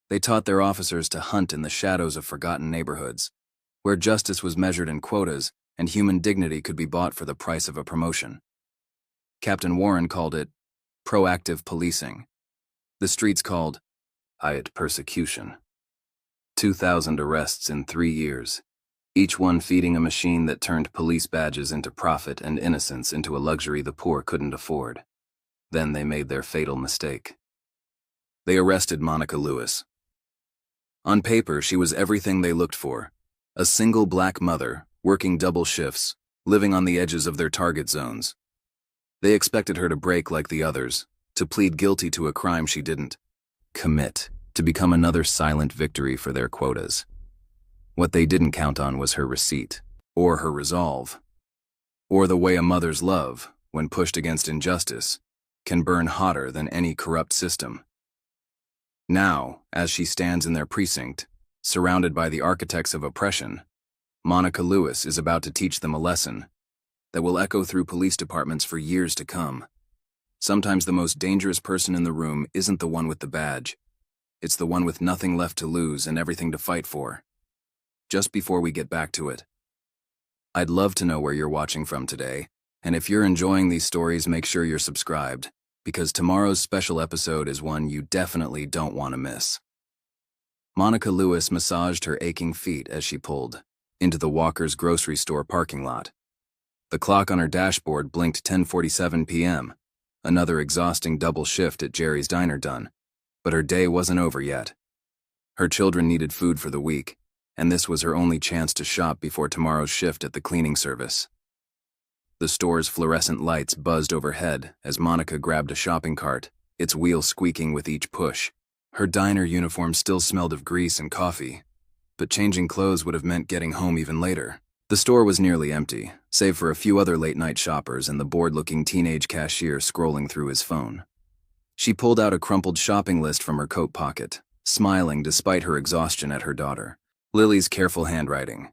They taught their officers to hunt in the shadows of forgotten neighborhoods, where justice was measured in quotas and human dignity could be bought for the price of a promotion. Captain Warren called it proactive policing. The streets called it persecution. 2,000 arrests in 3 years, each one feeding a machine that turned police badges into profit and innocence into a luxury the poor couldn't afford. Then they made their fatal mistake. They arrested Monica Lewis. On paper, she was everything they looked for. A single black mother, working double shifts, living on the edges of their target zones. They expected her to break like the others, to plead guilty to a crime she didn't commit, to become another silent victory for their quotas. What they didn't count on was her receipt, or her resolve, or the way a mother's love, when pushed against injustice, can burn hotter than any corrupt system. Now, as she stands in their precinct, surrounded by the architects of oppression, Monica Lewis is about to teach them a lesson that will echo through police departments for years to come. Sometimes the most dangerous person in the room isn't the one with the badge. It's the one with nothing left to lose and everything to fight for. Just before we get back to it, I'd love to know where you're watching from today, and if you're enjoying these stories, make sure you're subscribed, because tomorrow's special episode is one you definitely don't want to miss. Monica Lewis massaged her aching feet as she pulled into the Walker's grocery store parking lot. The clock on her dashboard blinked 10:47 p.m., another exhausting double shift at Jerry's Diner done, but her day wasn't over yet. Her children needed food for the week, and this was her only chance to shop before tomorrow's shift at the cleaning service. The store's fluorescent lights buzzed overhead as Monica grabbed a shopping cart, its wheels squeaking with each push. Her diner uniform still smelled of grease and coffee, but changing clothes would have meant getting home even later. The store was nearly empty, save for a few other late-night shoppers and the bored-looking teenage cashier scrolling through his phone. She pulled out a crumpled shopping list from her coat pocket, smiling despite her exhaustion at her daughter. Lily's careful handwriting.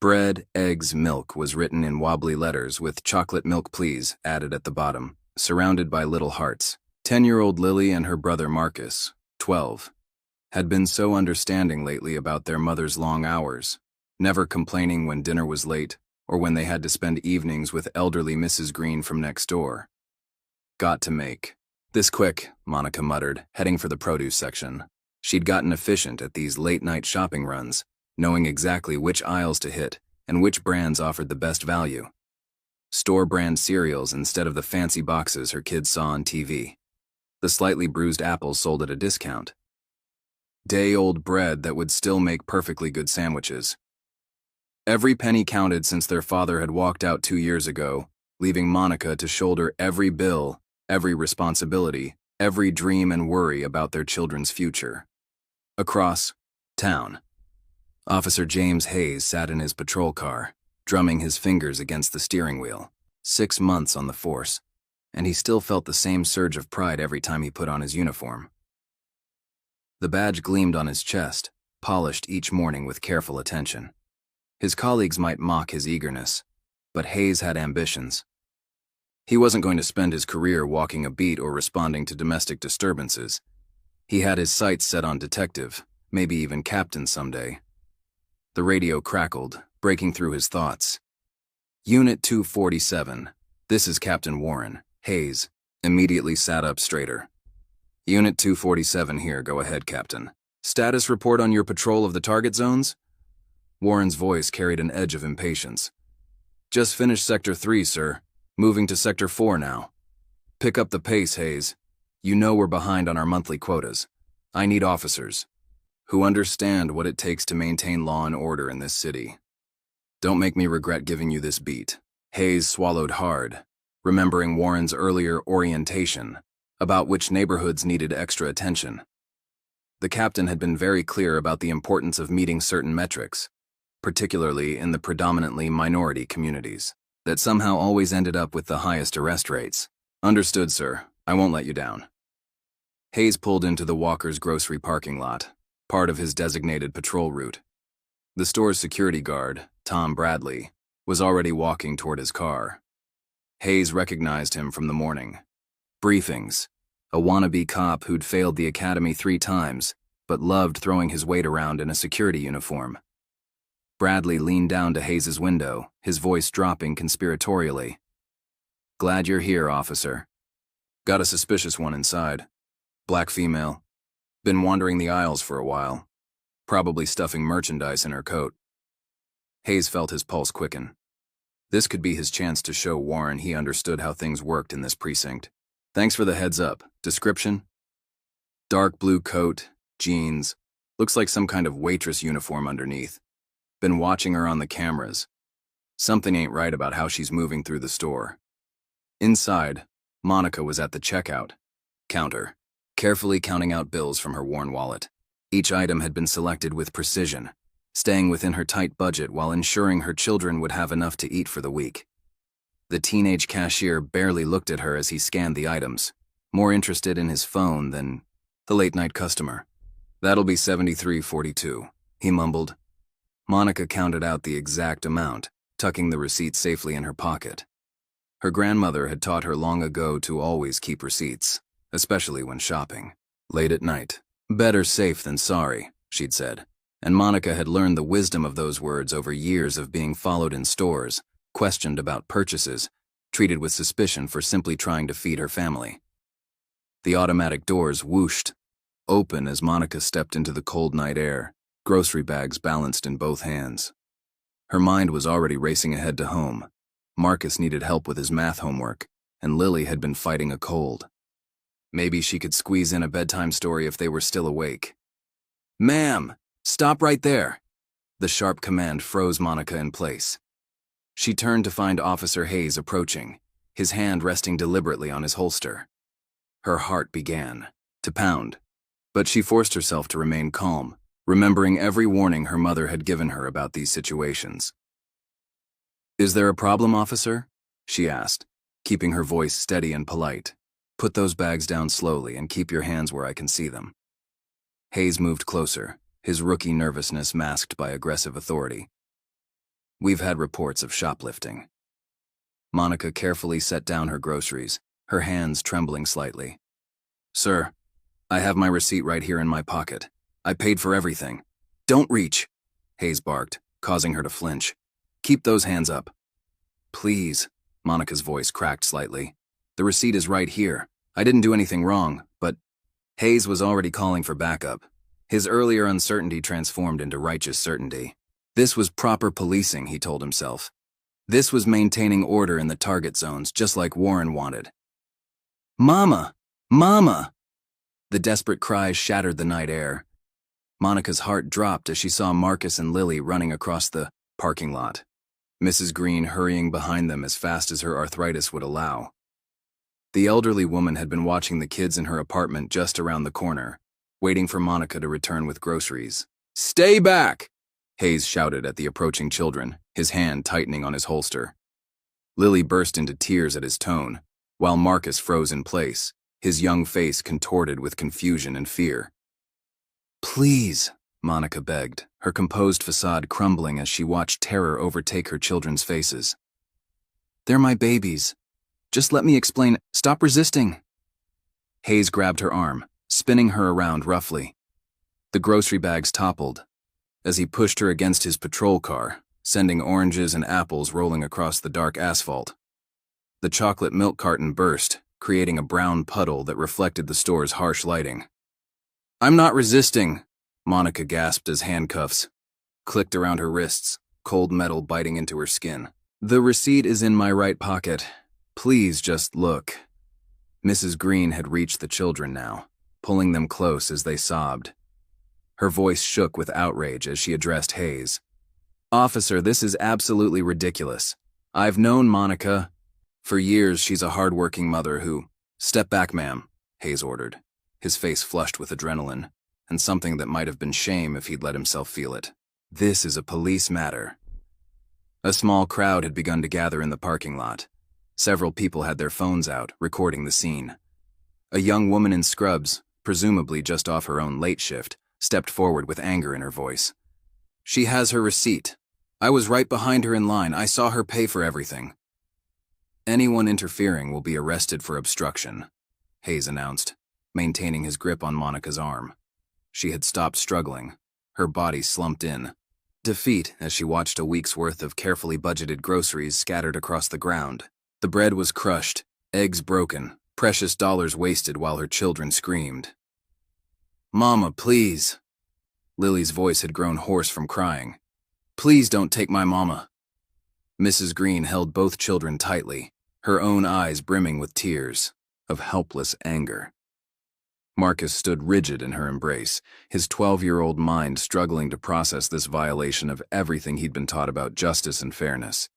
Bread, eggs, milk was written in wobbly letters with chocolate milk please added at the bottom, surrounded by little hearts. 10-year-old Lily and her brother Marcus, 12, had been so understanding lately about their mother's long hours, never complaining when dinner was late or when they had to spend evenings with elderly Mrs. Green from next door. Got to make this quick, Monica muttered, heading for the produce section. She'd gotten efficient at these late-night shopping runs, knowing exactly which aisles to hit and which brands offered the best value. Store-brand cereals instead of the fancy boxes her kids saw on TV. The slightly bruised apples sold at a discount. Day-old bread that would still make perfectly good sandwiches. Every penny counted since their father had walked out 2 years ago, leaving Monica to shoulder every bill, every responsibility, every dream and worry about their children's future. Across town, Officer James Hayes sat in his patrol car, drumming his fingers against the steering wheel. 6 months on the force, and he still felt the same surge of pride every time he put on his uniform. The badge gleamed on his chest, polished each morning with careful attention. His colleagues might mock his eagerness, but Hayes had ambitions. He wasn't going to spend his career walking a beat or responding to domestic disturbances. He had his sights set on detective, maybe even captain someday. The radio crackled, breaking through his thoughts. Unit 247, this is Captain Warren. Hayes immediately sat up straighter. Unit 247 here, go ahead, Captain. Status report on your patrol of the target zones? Warren's voice carried an edge of impatience. Just finished Sector 3, sir. Moving to Sector 4 now. Pick up the pace, Hayes. You know we're behind on our monthly quotas. I need officers who understand what it takes to maintain law and order in this city. Don't make me regret giving you this beat. Hayes swallowed hard, remembering Warren's earlier orientation about which neighborhoods needed extra attention. The captain had been very clear about the importance of meeting certain metrics, particularly in the predominantly minority communities, that somehow always ended up with the highest arrest rates. Understood, sir. I won't let you down. Hayes pulled into the Walker's grocery parking lot, part of his designated patrol route. The store's security guard, Tom Bradley, was already walking toward his car. Hayes recognized him from the morning briefings, a wannabe cop who'd failed the academy 3 times but loved throwing his weight around in a security uniform. Bradley leaned down to Hayes' window, his voice dropping conspiratorially. "Glad you're here, officer. Got a suspicious one inside. Black female. Been wandering the aisles for a while. Probably stuffing merchandise in her coat." Hayes felt his pulse quicken. This could be his chance to show Warren he understood how things worked in this precinct. "Thanks for the heads up. Description? Dark blue coat, jeans. Looks like some kind of waitress uniform underneath. Been watching her on the cameras. Something ain't right about how she's moving through the store." Inside, Monica was at the checkout counter, carefully counting out bills from her worn wallet. Each item had been selected with precision, staying within her tight budget while ensuring her children would have enough to eat for the week. The teenage cashier barely looked at her as he scanned the items, more interested in his phone than the late-night customer. "That'll be $73.42, he mumbled. Monica counted out the exact amount, tucking the receipt safely in her pocket. Her grandmother had taught her long ago to always keep receipts, especially when shopping. Late at night. "Better safe than sorry," she'd said, and Monica had learned the wisdom of those words over years of being followed in stores, questioned about purchases, treated with suspicion for simply trying to feed her family. The automatic doors whooshed open as Monica stepped into the cold night air, grocery bags balanced in both hands. Her mind was already racing ahead to home. Marcus needed help with his math homework, and Lily had been fighting a cold. Maybe she could squeeze in a bedtime story if they were still awake. "Ma'am, stop right there!" The sharp command froze Monica in place. She turned to find Officer Hayes approaching, his hand resting deliberately on his holster. Her heart began to pound, but she forced herself to remain calm, remembering every warning her mother had given her about these situations. "Is there a problem, officer?" she asked, keeping her voice steady and polite. "Put those bags down slowly and keep your hands where I can see them." Hayes moved closer, his rookie nervousness masked by aggressive authority. "We've had reports of shoplifting." Monica carefully set down her groceries, her hands trembling slightly. "Sir, I have my receipt right here in my pocket. I paid for everything." "Don't reach," Hayes barked, causing her to flinch. "Keep those hands up." "Please," Monica's voice cracked slightly. "The receipt is right here. I didn't do anything wrong, but—" Hayes was already calling for backup. His earlier uncertainty transformed into righteous certainty. This was proper policing, he told himself. This was maintaining order in the target zones, just like Warren wanted. "Mama! Mama!" The desperate cries shattered the night air. Monica's heart dropped as she saw Marcus and Lily running across the parking lot, Mrs. Green hurrying behind them as fast as her arthritis would allow. The elderly woman had been watching the kids in her apartment just around the corner, waiting for Monica to return with groceries. "Stay back!" Hayes shouted at the approaching children, his hand tightening on his holster. Lily burst into tears at his tone, while Marcus froze in place, his young face contorted with confusion and fear. "Please," Monica begged, her composed facade crumbling as she watched terror overtake her children's faces. "They're my babies. Just let me explain. Stop resisting." Hayes grabbed her arm, spinning her around roughly. The grocery bags toppled as he pushed her against his patrol car, sending oranges and apples rolling across the dark asphalt. The chocolate milk carton burst, creating a brown puddle that reflected the store's harsh lighting. "I'm not resisting," Monica gasped as handcuffs clicked around her wrists, cold metal biting into her skin. "The receipt is in my right pocket. Please just look." Mrs. Green had reached the children now, pulling them close as they sobbed. Her voice shook with outrage as she addressed Hayes. "Officer, this is absolutely ridiculous. I've known Monica. For years, she's a hard-working mother who—" "Step back, ma'am," Hayes ordered, his face flushed with adrenaline, and something that might have been shame if he'd let himself feel it. "This is a police matter." A small crowd had begun to gather in the parking lot. Several people had their phones out, recording the scene. A young woman in scrubs, presumably just off her own late shift, stepped forward with anger in her voice. "She has her receipt. I was right behind her in line. I saw her pay for everything." "Anyone interfering will be arrested for obstruction," Hayes announced, maintaining his grip on Monica's arm. She had stopped struggling. Her body slumped in. Defeat as she watched a week's worth of carefully budgeted groceries scattered across the ground. The bread was crushed, eggs broken, precious dollars wasted while her children screamed. "Mama, please." Lily's voice had grown hoarse from crying. "Please don't take my mama." Mrs. Green held both children tightly, her own eyes brimming with tears of helpless anger. Marcus stood rigid in her embrace, his 12-year-old mind struggling to process this violation of everything he'd been taught about justice and fairness.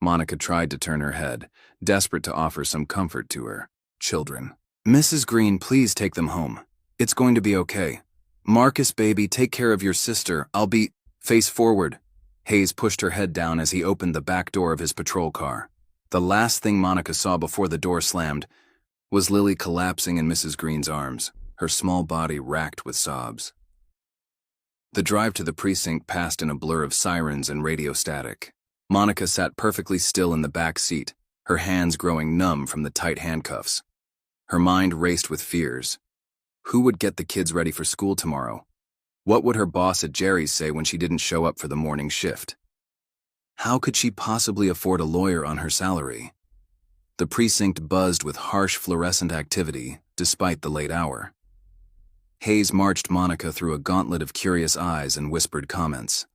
Monica tried to turn her head, desperate to offer some comfort to her children. "Mrs. Green, please take them home. It's going to be okay. Marcus, baby, take care of your sister. I'll be—" "Face forward." Hayes pushed her head down as he opened the back door of his patrol car. The last thing Monica saw before the door slammed was Lily collapsing in Mrs. Green's arms, her small body racked with sobs. The drive to the precinct passed in a blur of sirens and radio static. Monica sat perfectly still in the back seat, her hands growing numb from the tight handcuffs. Her mind raced with fears. Who would get the kids ready for school tomorrow? What would her boss at Jerry's say when she didn't show up for the morning shift? How could she possibly afford a lawyer on her salary? The precinct buzzed with harsh fluorescent activity, despite the late hour. Hayes marched Monica through a gauntlet of curious eyes and whispered comments.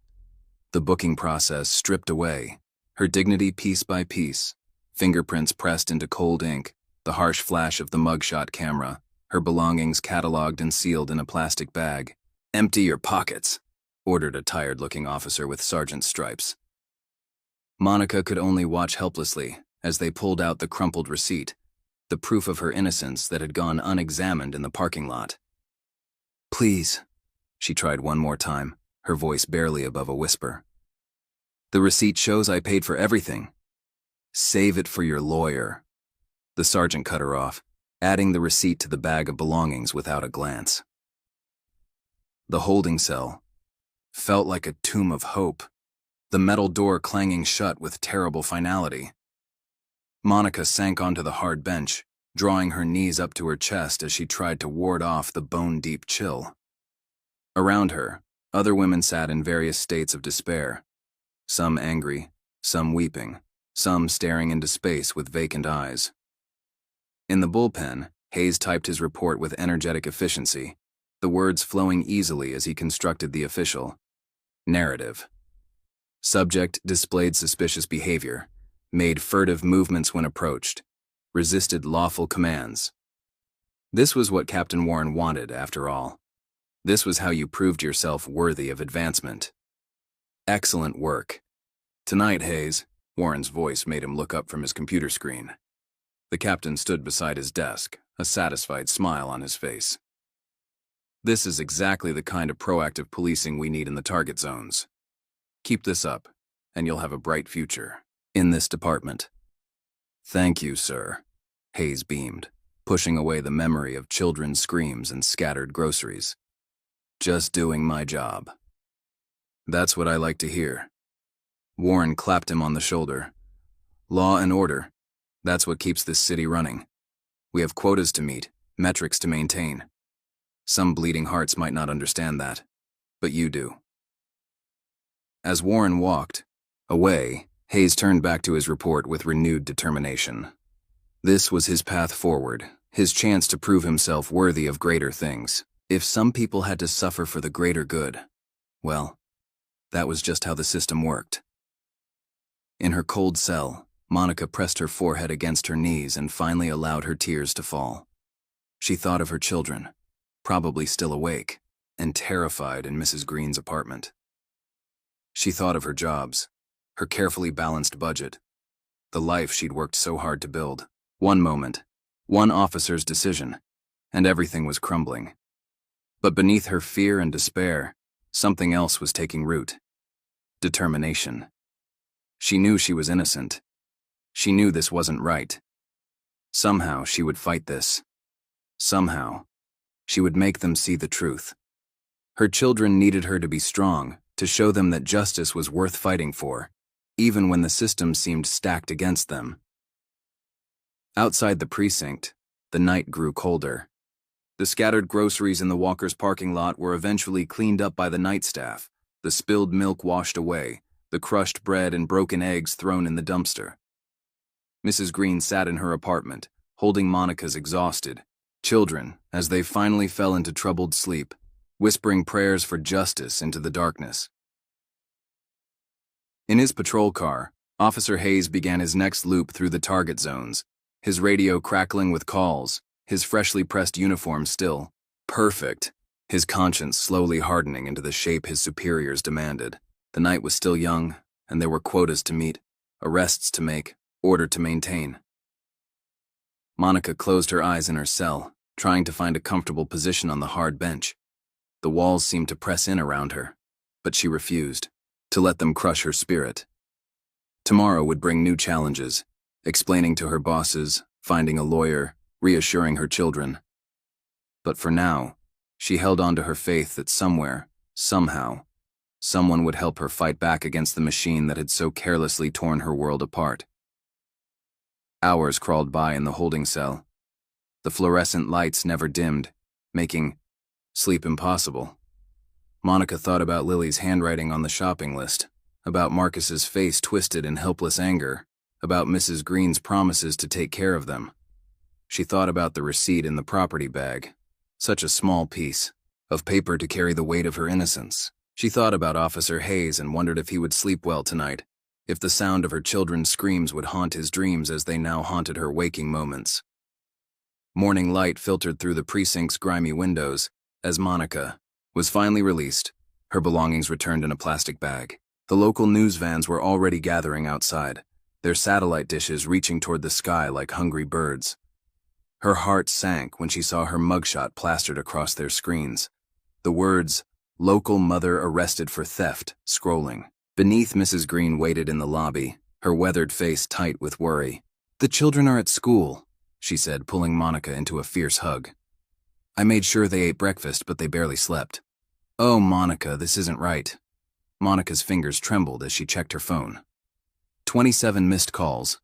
The booking process stripped away, her dignity piece by piece, fingerprints pressed into cold ink, the harsh flash of the mugshot camera, her belongings cataloged and sealed in a plastic bag. "Empty your pockets," ordered a tired-looking officer with sergeant's stripes. Monica could only watch helplessly as they pulled out the crumpled receipt, the proof of her innocence that had gone unexamined in the parking lot. "Please," she tried one more time, her voice barely above a whisper. "The receipt shows I paid for everything." "Save it for your lawyer." The sergeant cut her off, adding the receipt to the bag of belongings without a glance. The holding cell felt like a tomb of hope, the metal door clanging shut with terrible finality. Monica sank onto the hard bench, drawing her knees up to her chest as she tried to ward off the bone-deep chill. Around her, other women sat in various states of despair, some angry, some weeping, some staring into space with vacant eyes. In the bullpen, Hayes typed his report with energetic efficiency, the words flowing easily as he constructed the official narrative. Subject displayed suspicious behavior, made furtive movements when approached, resisted lawful commands. This was what Captain Warren wanted, after all. This was how you proved yourself worthy of advancement. Excellent work. Tonight, Hayes, Warren's voice made him look up from his computer screen. The captain stood beside his desk, a satisfied smile on his face. This is exactly the kind of proactive policing we need in the target zones. Keep this up, and you'll have a bright future in this department. "Thank you, sir," Hayes beamed, pushing away the memory of children's screams and scattered groceries. "Just doing my job." "That's what I like to hear." Warren clapped him on the shoulder. "Law and order. That's what keeps this city running. We have quotas to meet, metrics to maintain. Some bleeding hearts might not understand that, but you do." As Warren walked away, Hayes turned back to his report with renewed determination. This was his path forward, his chance to prove himself worthy of greater things. If some people had to suffer for the greater good, well, that was just how the system worked. In her cold cell, Monica pressed her forehead against her knees and finally allowed her tears to fall. She thought of her children, probably still awake, and terrified in Mrs. Green's apartment. She thought of her jobs, her carefully balanced budget, the life she'd worked so hard to build. One moment, one officer's decision, and everything was crumbling. But beneath her fear and despair, something else was taking root. Determination. She knew she was innocent. She knew this wasn't right. Somehow she would fight this. Somehow, she would make them see the truth. Her children needed her to be strong, to show them that justice was worth fighting for, even when the system seemed stacked against them. Outside the precinct, the night grew colder. The scattered groceries in the Walker's parking lot were eventually cleaned up by the night staff, the spilled milk washed away, the crushed bread and broken eggs thrown in the dumpster. Mrs. Green sat in her apartment, holding Monica's exhausted children as they finally fell into troubled sleep, whispering prayers for justice into the darkness. In his patrol car, Officer Hayes began his next loop through the target zones, his radio crackling with calls, his freshly pressed uniform still perfect, his conscience slowly hardening into the shape his superiors demanded. The night was still young, and there were quotas to meet, arrests to make, order to maintain. Monica closed her eyes in her cell, trying to find a comfortable position on the hard bench. The walls seemed to press in around her, but she refused to let them crush her spirit. Tomorrow would bring new challenges, explaining to her bosses, finding a lawyer, reassuring her children. But for now, she held on to her faith that somewhere, somehow, someone would help her fight back against the machine that had so carelessly torn her world apart. Hours crawled by in the holding cell. The fluorescent lights never dimmed, making sleep impossible. Monica thought about Lily's handwriting on the shopping list, about Marcus's face twisted in helpless anger, about Mrs. Green's promises to take care of them. She thought about the receipt in the property bag, such a small piece of paper to carry the weight of her innocence. She thought about Officer Hayes and wondered if he would sleep well tonight, if the sound of her children's screams would haunt his dreams as they now haunted her waking moments. Morning light filtered through the precinct's grimy windows as Monica was finally released, her belongings returned in a plastic bag. The local news vans were already gathering outside, their satellite dishes reaching toward the sky like hungry birds. Her heart sank when she saw her mugshot plastered across their screens. The words, "Local mother arrested for theft," scrolling. Beneath, Mrs. Green waited in the lobby, her weathered face tight with worry. "The children are at school," she said, pulling Monica into a fierce hug. "I made sure they ate breakfast, but they barely slept." "Oh, Monica, this isn't right." Monica's fingers trembled as she checked her phone. 27 missed calls.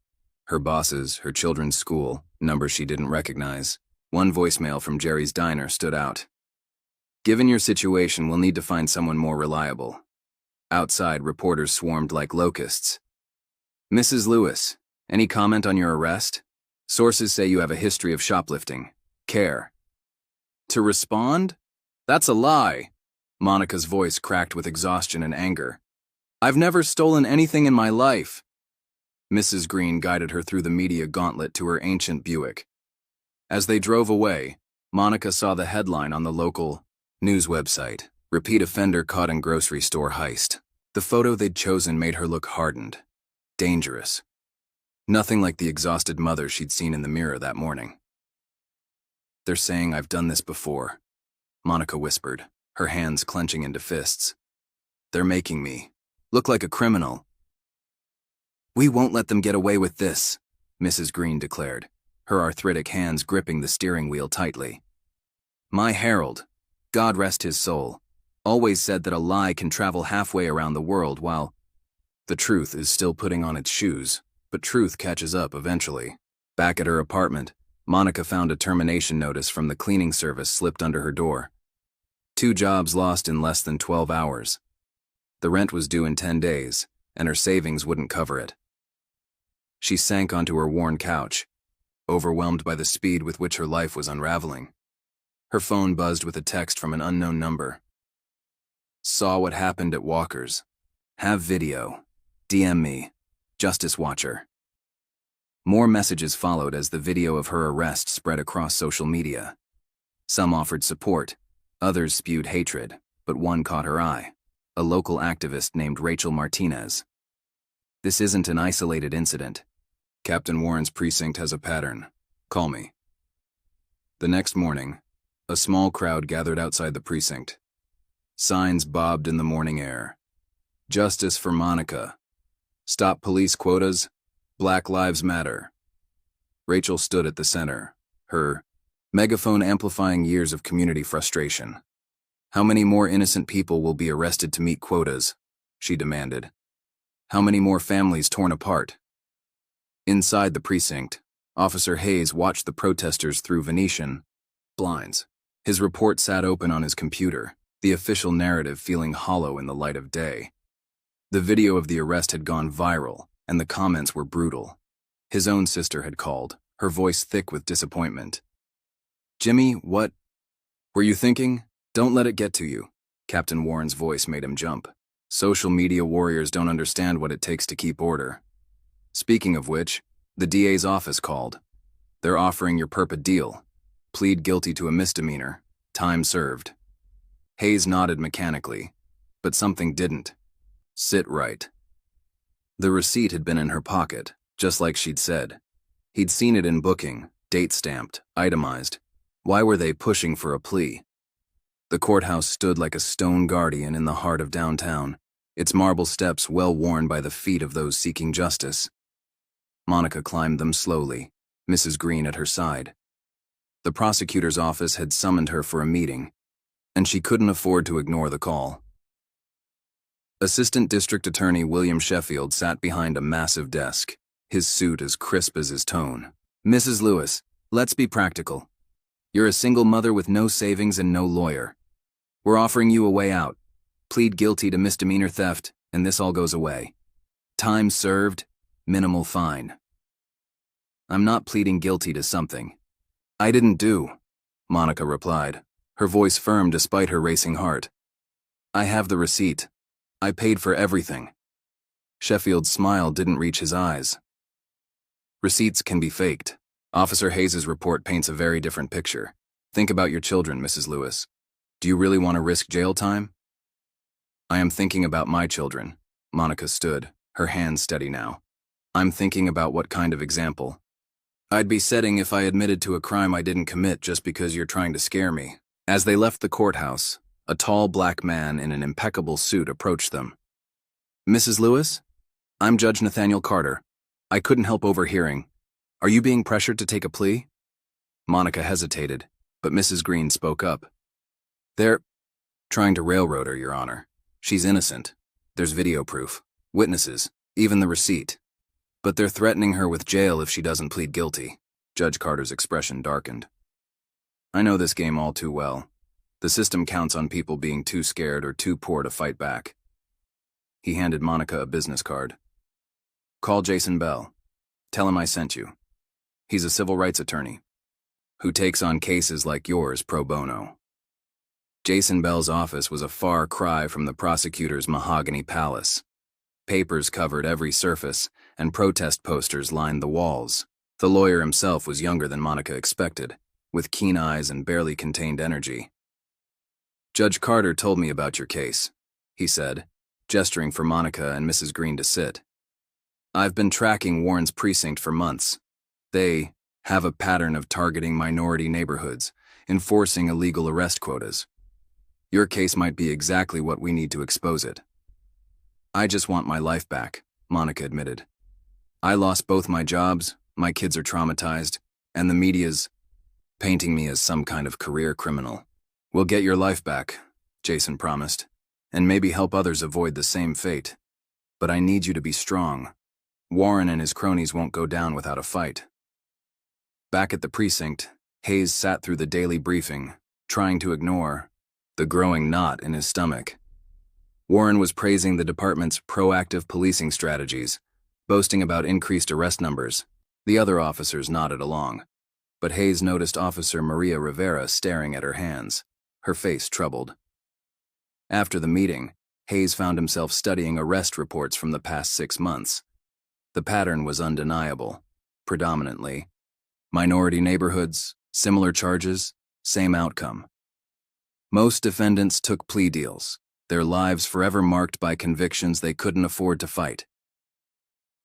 Her bosses, her children's school, numbers she didn't recognize. One voicemail from Jerry's diner stood out. "Given your situation, we'll need to find someone more reliable." Outside, reporters swarmed like locusts. "Mrs. Lewis, any comment on your arrest? Sources say you have a history of shoplifting. Care." "To respond? That's a lie." Monica's voice cracked with exhaustion and anger. "I've never stolen anything in my life." Mrs. Green guided her through the media gauntlet to her ancient Buick. As they drove away, Monica saw the headline on the local news website, "Repeat offender caught in grocery store heist." The photo they'd chosen made her look hardened, dangerous. Nothing like the exhausted mother she'd seen in the mirror that morning. "They're saying I've done this before," Monica whispered, her hands clenching into fists. "They're making me look like a criminal." "We won't let them get away with this," Mrs. Green declared, her arthritic hands gripping the steering wheel tightly. "My Harold, God rest his soul, always said that a lie can travel halfway around the world while the truth is still putting on its shoes, but truth catches up eventually." Back at her apartment, Monica found a termination notice from the cleaning service slipped under her door. 2 jobs lost in less than 12 hours. The rent was due in 10 days, and her savings wouldn't cover it. She sank onto her worn couch, overwhelmed by the speed with which her life was unraveling. Her phone buzzed with a text from an unknown number. "Saw what happened at Walker's. Have video. DM me. Justice Watcher." More messages followed as the video of her arrest spread across social media. Some offered support, others spewed hatred, but one caught her eye, a local activist named Rachel Martinez. "This isn't an isolated incident. Captain Warren's precinct has a pattern. Call me." The next morning, a small crowd gathered outside the precinct. Signs bobbed in the morning air. "Justice for Monica. Stop police quotas. Black Lives Matter." Rachel stood at the center, her megaphone amplifying years of community frustration. "How many more innocent people will be arrested to meet quotas?" she demanded. "How many more families torn apart?" Inside the precinct, Officer Hayes watched the protesters through Venetian blinds. His report sat open on his computer, the official narrative feeling hollow in the light of day. The video of the arrest had gone viral, and the comments were brutal. His own sister had called, her voice thick with disappointment. "Jimmy, what were you thinking? Don't let it get to you." Captain Warren's voice made him jump. Social media warriors don't understand what it takes to keep order. Speaking of which, the DA's office called. They're offering your perp a deal. Plead guilty to a misdemeanor. Time served. Hayes nodded mechanically, but something didn't sit right. The receipt had been in her pocket, just like she'd said. He'd seen it in booking, date-stamped, itemized. Why were they pushing for a plea? The courthouse stood like a stone guardian in the heart of downtown, its marble steps well worn by the feet of those seeking justice. Monica climbed them slowly, Mrs. Green at her side. The prosecutor's office had summoned her for a meeting, and she couldn't afford to ignore the call. Assistant District Attorney William Sheffield sat behind a massive desk, his suit as crisp as his tone. "Mrs. Lewis, let's be practical. You're a single mother with no savings and no lawyer. We're offering you a way out. Plead guilty to misdemeanor theft, and this all goes away. Time served, minimal fine." "I'm not pleading guilty to something I didn't do," Monica replied, her voice firm despite her racing heart. "I have the receipt. I paid for everything." Sheffield's smile didn't reach his eyes. "Receipts can be faked. Officer Hayes' report paints a very different picture. Think about your children, Mrs. Lewis. Do you really want to risk jail time?" "I am thinking about my children." Monica stood, her hands steady now. "I'm thinking about what kind of example I'd be setting if I admitted to a crime I didn't commit just because you're trying to scare me." As they left the courthouse, a tall black man in an impeccable suit approached them. "Mrs. Lewis? I'm Judge Nathaniel Carter. I couldn't help overhearing. Are you being pressured to take a plea?" Monica hesitated, but Mrs. Green spoke up. "They're trying to railroad her, Your Honor. She's innocent. There's video proof, witnesses, even the receipt. But they're threatening her with jail if she doesn't plead guilty." Judge Carter's expression darkened. "I know this game all too well. The system counts on people being too scared or too poor to fight back." He handed Monica a business card. "Call Jason Bell. Tell him I sent you. He's a civil rights attorney who takes on cases like yours pro bono." Jason Bell's office was a far cry from the prosecutor's mahogany palace. Papers covered every surface, and protest posters lined the walls. The lawyer himself was younger than Monica expected, with keen eyes and barely contained energy. "Judge Carter told me about your case," he said, gesturing for Monica and Mrs. Green to sit. "I've been tracking Warren's precinct for months. They have a pattern of targeting minority neighborhoods, enforcing illegal arrest quotas. Your case might be exactly what we need to expose it." "I just want my life back," Monica admitted. "I lost both my jobs, my kids are traumatized, and the media's painting me as some kind of career criminal." "We'll get your life back," Jason promised, "and maybe help others avoid the same fate. But I need you to be strong. Warren and his cronies won't go down without a fight." Back at the precinct, Hayes sat through the daily briefing, trying to ignore the growing knot in his stomach. Warren was praising the department's proactive policing strategies, boasting about increased arrest numbers. The other officers nodded along, but Hayes noticed Officer Maria Rivera staring at her hands, her face troubled. After the meeting, Hayes found himself studying arrest reports from the past 6 months. The pattern was undeniable. Predominantly minority neighborhoods, similar charges, same outcome. Most defendants took plea deals, their lives forever marked by convictions they couldn't afford to fight.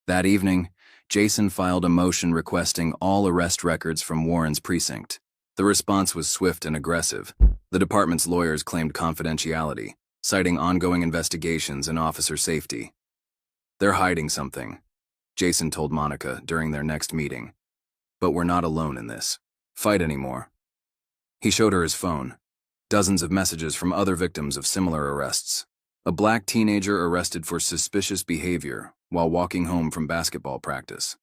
That evening, Jason filed a motion requesting all arrest records from Warren's precinct. The response was swift and aggressive. The department's lawyers claimed confidentiality, citing ongoing investigations and officer safety. "They're hiding something," Jason told Monica during their next meeting. "But we're not alone in this fight anymore." He showed her his phone. Dozens of messages from other victims of similar arrests. A black teenager arrested for suspicious behavior while walking home from basketball practice.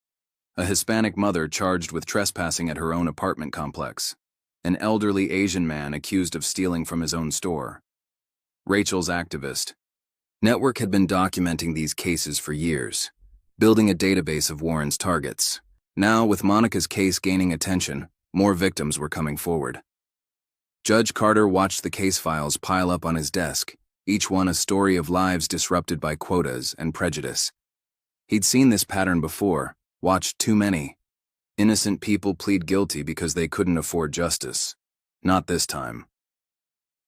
A Hispanic mother charged with trespassing at her own apartment complex. an elderly Asian man accused of stealing from his own store. Rachel's activist network had been documenting these cases for years, building a database of Warren's targets. Now, with Monica's case gaining attention, more victims were coming forward. Judge Carter watched the case files pile up on his desk, each one a story of lives disrupted by quotas and prejudice. He'd seen this pattern before, watched too many. Innocent people plead guilty because they couldn't afford justice. Not this time.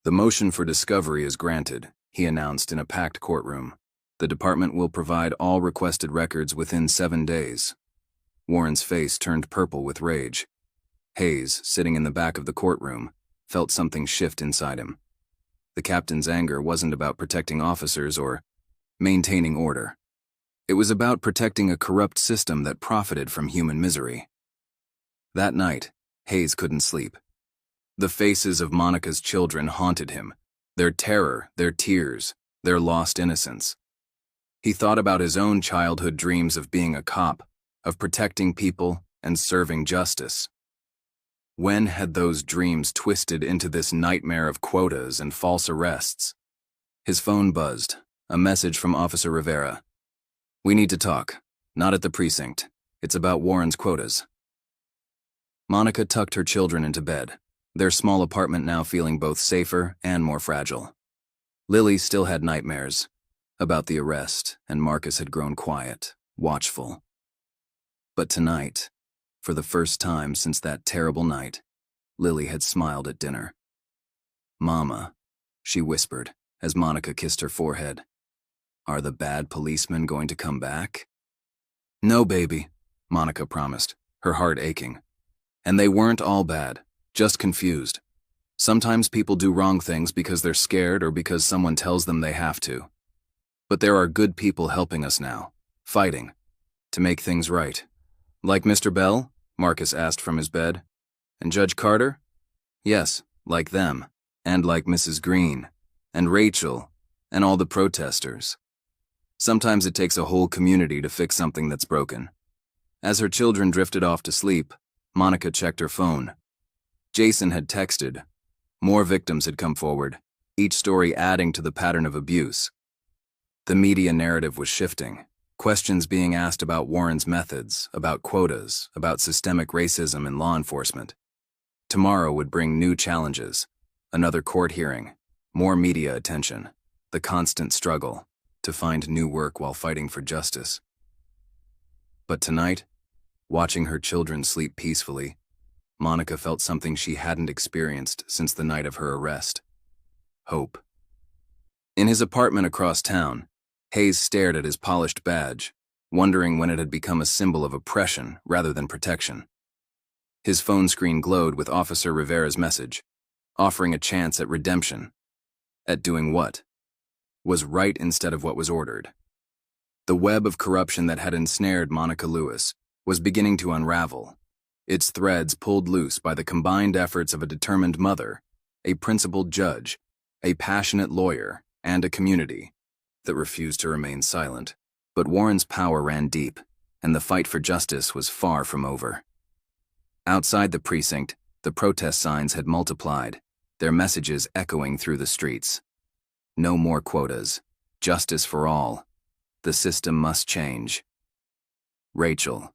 The motion for discovery is granted, he announced in a packed courtroom. The department will provide all requested records within 7 days. Warren's face turned purple with rage. Hayes, sitting in the back of the courtroom, felt something shift inside him. The captain's anger wasn't about protecting officers or maintaining order. It was about protecting a corrupt system that profited from human misery. That night, Hayes couldn't sleep. The faces of Monica's children haunted him, their terror, their tears, their lost innocence. He thought about his own childhood dreams of being a cop, of protecting people and serving justice. When had those dreams twisted into this nightmare of quotas and false arrests? His phone buzzed, a message from Officer Rivera. "We need to talk, not at the precinct. It's about Warren's quotas." Monica tucked her children into bed, their small apartment now feeling both safer and more fragile. Lily still had nightmares about the arrest, and Marcus had grown quiet, watchful. But tonight, for the first time since that terrible night, Lily had smiled at dinner. "Mama," she whispered as Monica kissed her forehead. "Are the bad policemen going to come back?" "No, baby," Monica promised, her heart aching. "And they weren't all bad, just confused. Sometimes people do wrong things because they're scared or because someone tells them they have to. But there are good people helping us now, fighting, to make things right." "Like Mr. Bell?" Marcus asked from his bed. "And Judge Carter?" "Yes, like them, and like Mrs. Green, and Rachel, and all the protesters. Sometimes it takes a whole community to fix something that's broken." As her children drifted off to sleep, Monica checked her phone. Jason had texted. More victims had come forward, each story adding to the pattern of abuse. The media narrative was shifting. Questions being asked about Warren's methods, about quotas, about systemic racism in law enforcement. Tomorrow would bring new challenges, another court hearing, more media attention, the constant struggle to find new work while fighting for justice. But tonight, watching her children sleep peacefully, Monica felt something she hadn't experienced since the night of her arrest. Hope. In his apartment across town, Hayes stared at his polished badge, wondering when it had become a symbol of oppression rather than protection. His phone screen glowed with Officer Rivera's message, offering a chance at redemption. At doing what? Was right instead of what was ordered. The web of corruption that had ensnared Monica Lewis was beginning to unravel, its threads pulled loose by the combined efforts of a determined mother, a principled judge, a passionate lawyer, and a community that refused to remain silent. But Warren's power ran deep, and the fight for justice was far from over. Outside the precinct, the protest signs had multiplied, their messages echoing through the streets. No more quotas. Justice for all. The system must change. Rachel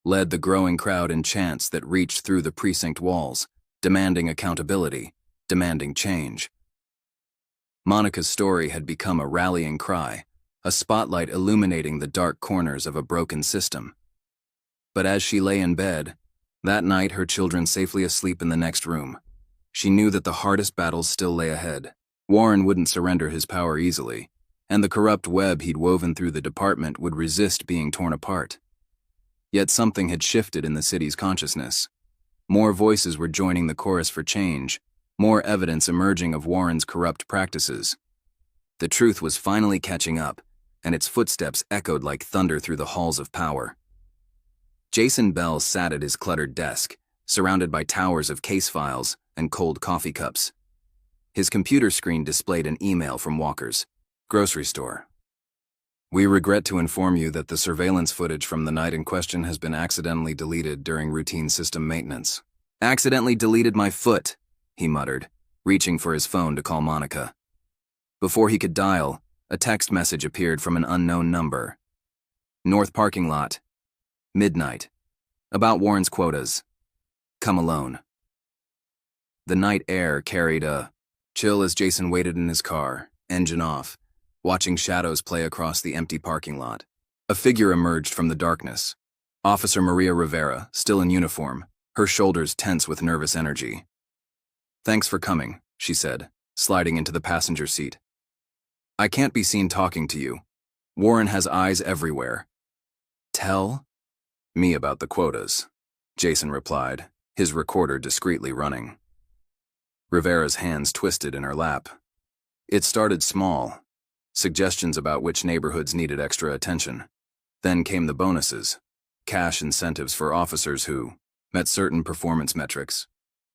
led the growing crowd in chants that reached through the precinct walls, demanding accountability, demanding change. Monica's story had become a rallying cry, a spotlight illuminating the dark corners of a broken system. But as she lay in bed, that night her children safely asleep in the next room, she knew that the hardest battles still lay ahead. Warren wouldn't surrender his power easily, and the corrupt web he'd woven through the department would resist being torn apart. Yet something had shifted in the city's consciousness. More voices were joining the chorus for change, more evidence emerging of Warren's corrupt practices. The truth was finally catching up, and its footsteps echoed like thunder through the halls of power. Jason Bell sat at his cluttered desk, surrounded by towers of case files and cold coffee cups. His computer screen displayed an email from Walker's grocery store. "We regret to inform you that the surveillance footage from the night in question has been accidentally deleted during routine system maintenance. Accidentally deleted my foot, he muttered, reaching for his phone to call Monica. Before he could dial, a text message appeared from an unknown number. North parking lot. Midnight. About Warren's quotas. Come alone. The night air carried a chill as Jason waited in his car, engine off, watching shadows play across the empty parking lot. A figure emerged from the darkness. Officer Maria Rivera, still in uniform, her shoulders tense with nervous energy. Thanks for coming, she said, sliding into the passenger seat. I can't be seen talking to you. Warren has eyes everywhere. Tell me about the quotas, Jason replied, his recorder discreetly running. Rivera's hands twisted in her lap. It started small, suggestions about which neighborhoods needed extra attention. Then came the bonuses, cash incentives for officers who met certain performance metrics.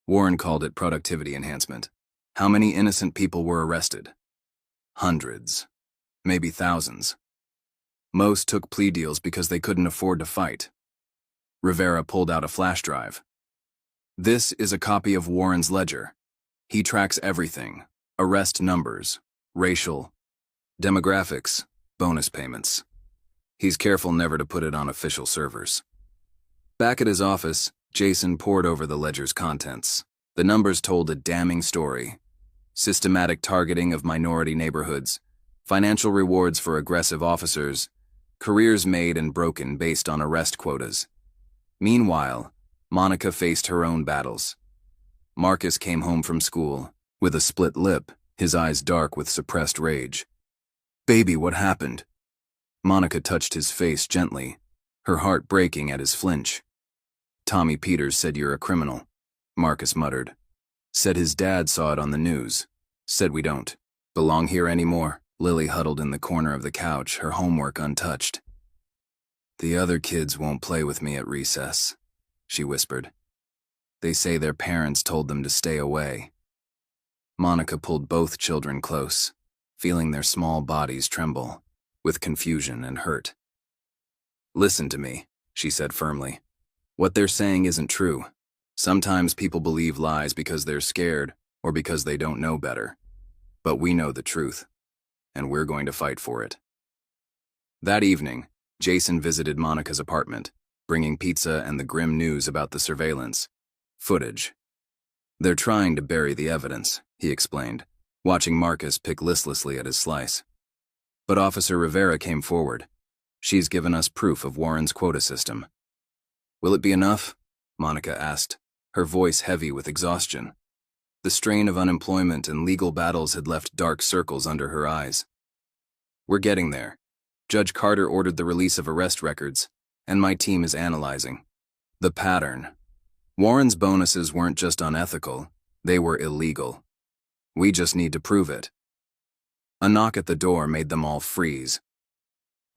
Warren called it productivity enhancement. How many innocent people were arrested? Hundreds, maybe thousands. Most took plea deals because they couldn't afford to fight. Rivera pulled out a flash drive. This is a copy of Warren's ledger. He tracks everything: arrest numbers, racial, demographics, bonus payments. He's careful never to put it on official servers. Back at his office, Jason pored over the ledger's contents. The numbers told a damning story. Systematic targeting of minority neighborhoods, financial rewards for aggressive officers, careers made and broken based on arrest quotas. Meanwhile, Monica faced her own battles. Marcus came home from school, with a split lip, his eyes dark with suppressed rage. Baby, what happened? Monica touched his face gently, her heart breaking at his flinch. Tommy Peters said you're a criminal, Marcus muttered. Said his dad saw it on the news. Said we don't belong here anymore. Lily huddled in the corner of the couch, her homework untouched. The other kids won't play with me at recess, she whispered. They say their parents told them to stay away. Monica pulled both children close, feeling their small bodies tremble, with confusion and hurt. Listen to me, she said firmly. What they're saying isn't true. Sometimes people believe lies because they're scared or because they don't know better. But we know the truth, and we're going to fight for it. That evening, Jason visited Monica's apartment, bringing pizza and the grim news about the surveillance footage. They're trying to bury the evidence, he explained, watching Marcus pick listlessly at his slice. But Officer Rivera came forward. She's given us proof of Warren's quota system. Will it be enough? Monica asked, her voice heavy with exhaustion. The strain of unemployment and legal battles had left dark circles under her eyes. We're getting there. Judge Carter ordered the release of arrest records, and my team is analyzing the pattern. Warren's bonuses weren't just unethical, they were illegal. We just need to prove it. A knock at the door made them all freeze.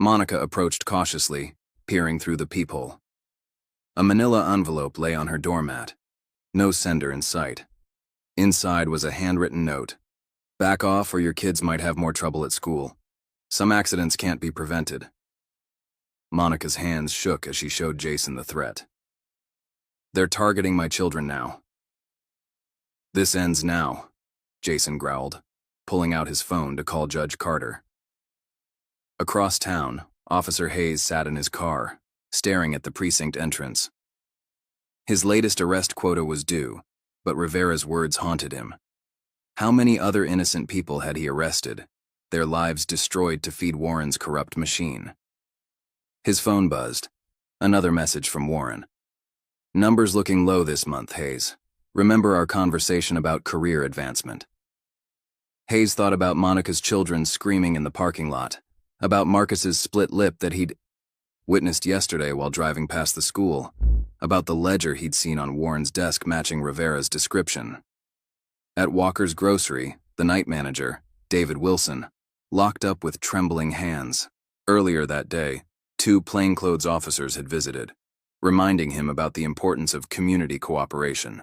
Monica approached cautiously, peering through the peephole. A manila envelope lay on her doormat. No sender in sight. Inside was a handwritten note. Back off or your kids might have more trouble at school. Some accidents can't be prevented. Monica's hands shook as she showed Jason the threat. They're targeting my children now. This ends now, Jason growled, pulling out his phone to call Judge Carter. Across town, Officer Hayes sat in his car, staring at the precinct entrance. His latest arrest quota was due, but Rivera's words haunted him. How many other innocent people had he arrested, their lives destroyed to feed Warren's corrupt machine? His phone buzzed. Another message from Warren. Numbers looking low this month, Hayes. Remember our conversation about career advancement. Hayes thought about Monica's children screaming in the parking lot, about Marcus's split lip that he'd witnessed yesterday while driving past the school, about the ledger he'd seen on Warren's desk matching Rivera's description. At Walker's Grocery, the night manager, David Wilson, locked up with trembling hands. Earlier that day, 2 plainclothes officers had visited, reminding him about the importance of community cooperation.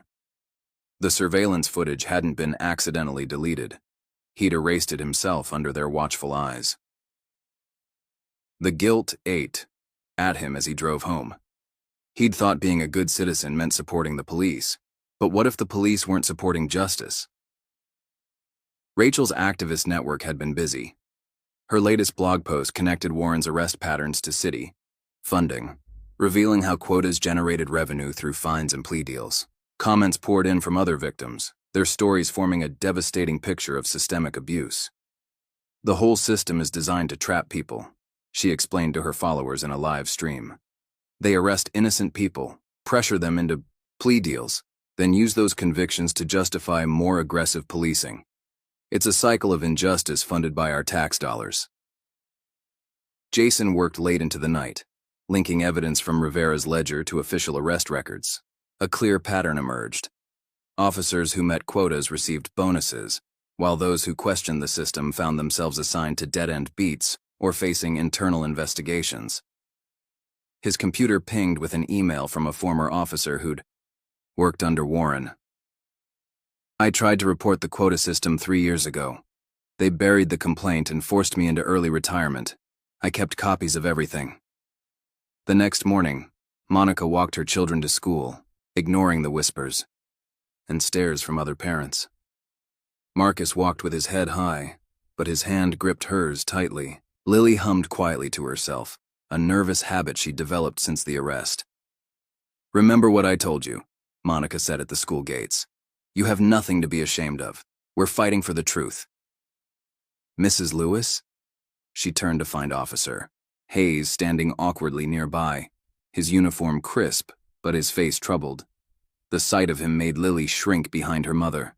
The surveillance footage hadn't been accidentally deleted. He'd erased it himself under their watchful eyes. The guilt ate at him as he drove home. He'd thought being a good citizen meant supporting the police, But what if the police weren't supporting justice? Rachel's activist network had been busy. Her latest blog post connected Warren's arrest patterns to city funding, revealing how quotas generated revenue through fines and plea deals. Comments poured in from other victims, their stories forming a devastating picture of systemic abuse. The whole system is designed to trap people, she explained to her followers in a live stream. They arrest innocent people, pressure them into plea deals, then use those convictions to justify more aggressive policing. It's a cycle of injustice funded by our tax dollars. Jason worked late into the night, linking evidence from Rivera's ledger to official arrest records. A clear pattern emerged. Officers who met quotas received bonuses, while those who questioned the system found themselves assigned to dead-end beats or facing internal investigations. His computer pinged with an email from a former officer who'd worked under Warren. I tried to report the quota system 3 years ago. They buried the complaint and forced me into early retirement. I kept copies of everything. The next morning, Monica walked her children to school, ignoring the whispers and stares from other parents. Marcus walked with his head high, but his hand gripped hers tightly. Lily hummed quietly to herself, a nervous habit she'd developed since the arrest. Remember what I told you, Monica said at the school gates. You have nothing to be ashamed of. We're fighting for the truth. Mrs. Lewis? She turned to find Officer Hayes standing awkwardly nearby, his uniform crisp, but his face troubled. The sight of him made Lily shrink behind her mother.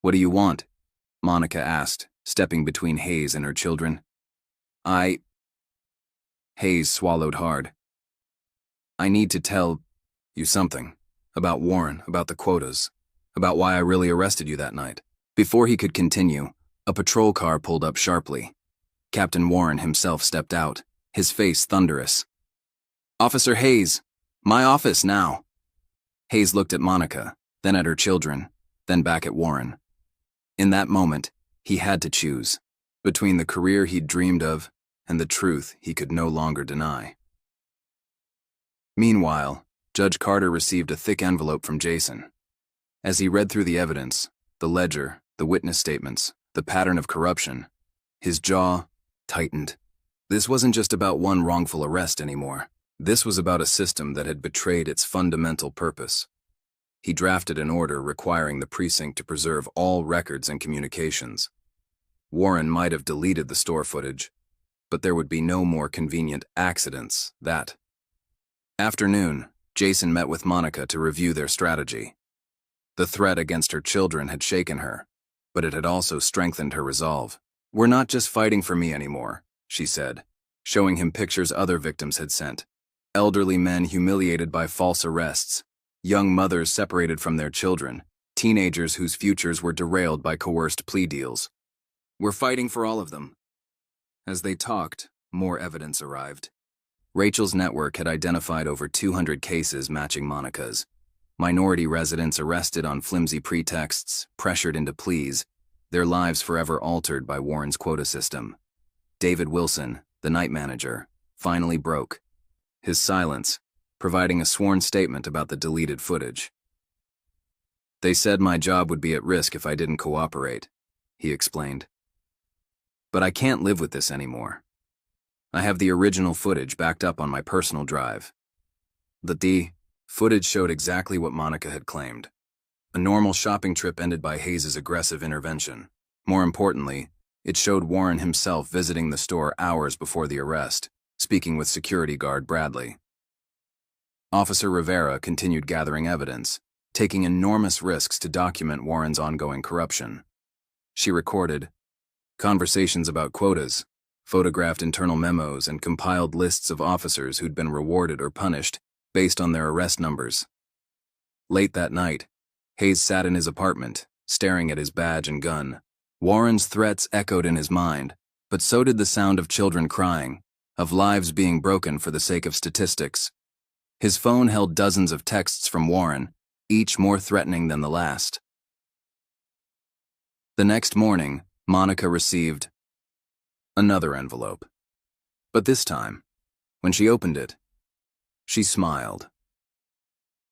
What do you want? Monica asked, stepping between Hayes and her children. Hayes swallowed hard. I need to tell you something. About Warren, about the quotas, about why I really arrested you that night. Before he could continue, a patrol car pulled up sharply. Captain Warren himself stepped out, his face thunderous. Officer Hayes, my office now. Hayes looked at Monica, then at her children, then back at Warren. In that moment, he had to choose between the career he'd dreamed of and the truth he could no longer deny. Meanwhile, Judge Carter received a thick envelope from Jason. As he read through the evidence, the ledger, the witness statements, the pattern of corruption, his jaw tightened. This wasn't just about one wrongful arrest anymore. This was about a system that had betrayed its fundamental purpose. He drafted an order requiring the precinct to preserve all records and communications. Warren might have deleted the store footage, but there would be no more convenient accidents that afternoon. Jason met with Monica to review their strategy. The threat against her children had shaken her, but it had also strengthened her resolve. We're not just fighting for me anymore, she said, showing him pictures other victims had sent. Elderly men humiliated by false arrests, young mothers separated from their children, teenagers whose futures were derailed by coerced plea deals. We're fighting for all of them. As they talked, more evidence arrived. Rachel's network had identified over 200 cases matching Monica's. Minority residents arrested on flimsy pretexts, pressured into pleas, their lives forever altered by Warren's quota system. David Wilson, the night manager, finally broke. His silence, providing a sworn statement about the deleted footage. They said my job would be at risk if I didn't cooperate, he explained. But I can't live with this anymore. I have the original footage backed up on my personal drive. The footage showed exactly what Monica had claimed. A normal shopping trip ended by Hayes' aggressive intervention. More importantly, it showed Warren himself visiting the store hours before the arrest, speaking with security guard Bradley. Officer Rivera continued gathering evidence, taking enormous risks to document Warren's ongoing corruption. She recorded conversations about quotas, photographed internal memos, and compiled lists of officers who'd been rewarded or punished based on their arrest numbers. Late that night, Hayes sat in his apartment, staring at his badge and gun. Warren's threats echoed in his mind, but so did the sound of children crying, of lives being broken for the sake of statistics. His phone held dozens of texts from Warren, each more threatening than the last. The next morning, Monica received another envelope. But this time, when she opened it, she smiled.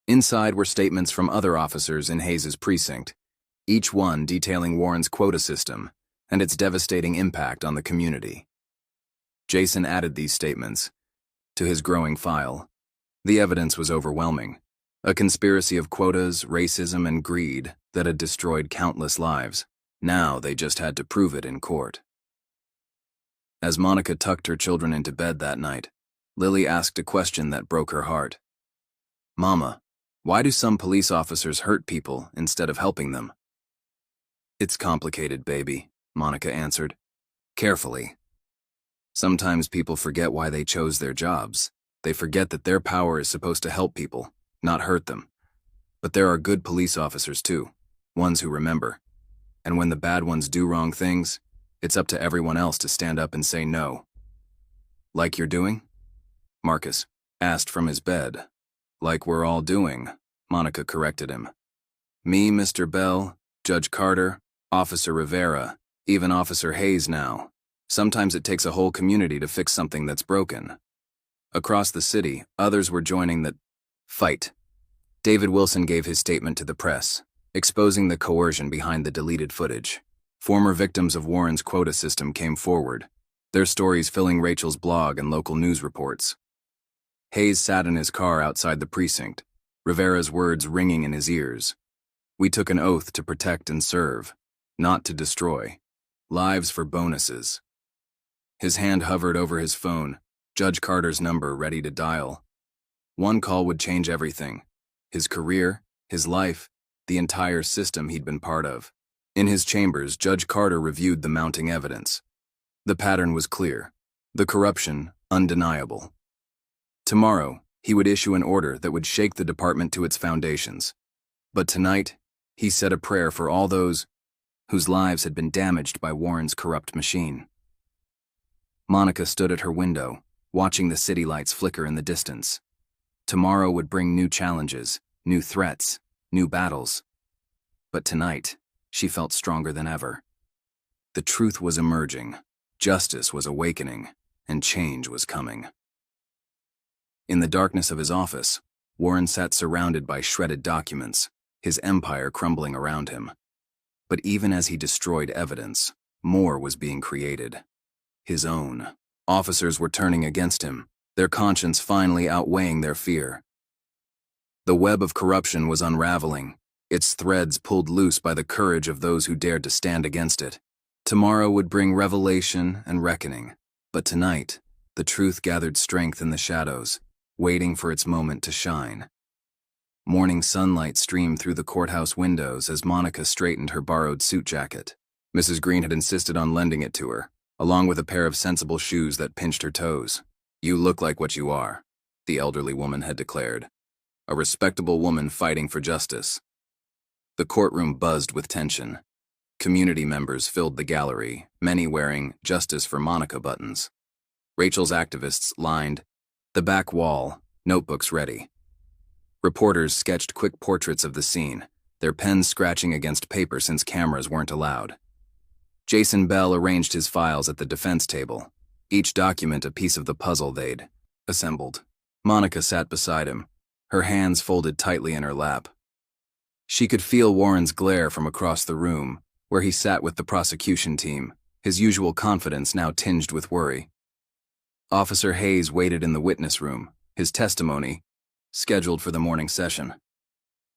Inside were statements from other officers in Hayes's precinct, each one detailing Warren's quota system and its devastating impact on the community. Jason added these statements to his growing file. The evidence was overwhelming. A conspiracy of quotas, racism, and greed that had destroyed countless lives. Now they just had to prove it in court. As Monica tucked her children into bed that night, Lily asked a question that broke her heart. "Mama, why do some police officers hurt people instead of helping them?" "It's complicated, baby," Monica answered. "Carefully. Sometimes people forget why they chose their jobs. They forget that their power is supposed to help people, not hurt them. But there are good police officers too, ones who remember. And when the bad ones do wrong things, it's up to everyone else to stand up and say no." "Like you're doing?" Marcus asked from his bed. "Like we're all doing," Monica corrected him. "Me, Mr. Bell, Judge Carter, Officer Rivera, even Officer Hayes now. Sometimes it takes a whole community to fix something that's broken." Across the city, others were joining the fight. David Wilson gave his statement to the press, exposing the coercion behind the deleted footage. Former victims of Warren's quota system came forward, their stories filling Rachel's blog and local news reports. Hayes sat in his car outside the precinct, Rivera's words ringing in his ears. "We took an oath to protect and serve, not to destroy. Lives for bonuses." His hand hovered over his phone, Judge Carter's number ready to dial. One call would change everything. His career, his life, the entire system he'd been part of. In his chambers, Judge Carter reviewed the mounting evidence. The pattern was clear, the corruption undeniable. Tomorrow, he would issue an order that would shake the department to its foundations. But tonight, he said a prayer for all those whose lives had been damaged by Warren's corrupt machine. Monica stood at her window, watching the city lights flicker in the distance. Tomorrow would bring new challenges, new threats, new battles. But tonight, she felt stronger than ever. The truth was emerging, justice was awakening, and change was coming. In the darkness of his office, Warren sat surrounded by shredded documents, his empire crumbling around him. But even as he destroyed evidence, more was being created. His own. Officers were turning against him, their conscience finally outweighing their fear. The web of corruption was unraveling, its threads pulled loose by the courage of those who dared to stand against it. Tomorrow would bring revelation and reckoning, but tonight, the truth gathered strength in the shadows, waiting for its moment to shine. Morning sunlight streamed through the courthouse windows as Monica straightened her borrowed suit jacket. Mrs. Green had insisted on lending it to her, along with a pair of sensible shoes that pinched her toes. "You look like what you are," the elderly woman had declared. "A respectable woman fighting for justice." The courtroom buzzed with tension. Community members filled the gallery, many wearing "Justice for Monica" buttons. Rachel's activists lined the back wall, notebooks ready. Reporters sketched quick portraits of the scene, their pens scratching against paper since cameras weren't allowed. Jason Bell arranged his files at the defense table, each document a piece of the puzzle they'd assembled. Monica sat beside him, her hands folded tightly in her lap. She could feel Warren's glare from across the room, where he sat with the prosecution team, his usual confidence now tinged with worry. Officer Hayes waited in the witness room, his testimony scheduled for the morning session.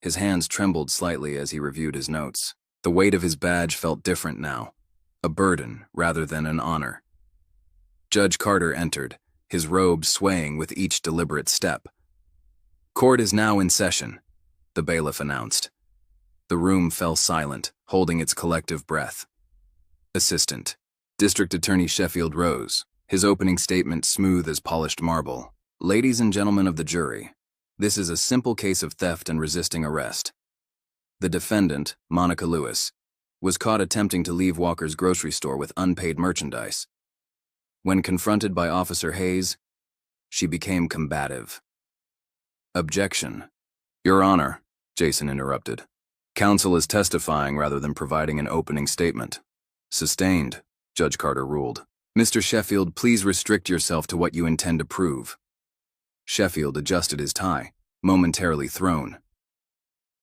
His hands trembled slightly as he reviewed his notes. The weight of his badge felt different now, a burden rather than an honor. Judge Carter entered, his robe swaying with each deliberate step. "Court is now in session," the bailiff announced. The room fell silent, holding its collective breath. Assistant District Attorney Sheffield rose, his opening statement smooth as polished marble. "Ladies and gentlemen of the jury, this is a simple case of theft and resisting arrest. The defendant, Monica Lewis, was caught attempting to leave Walker's grocery store with unpaid merchandise. When confronted by Officer Hayes, she became combative." "Objection." "Your Honor," Jason interrupted. "Counsel is testifying rather than providing an opening statement." "Sustained," Judge Carter ruled. "Mr. Sheffield, please restrict yourself to what you intend to prove." Sheffield adjusted his tie, momentarily thrown.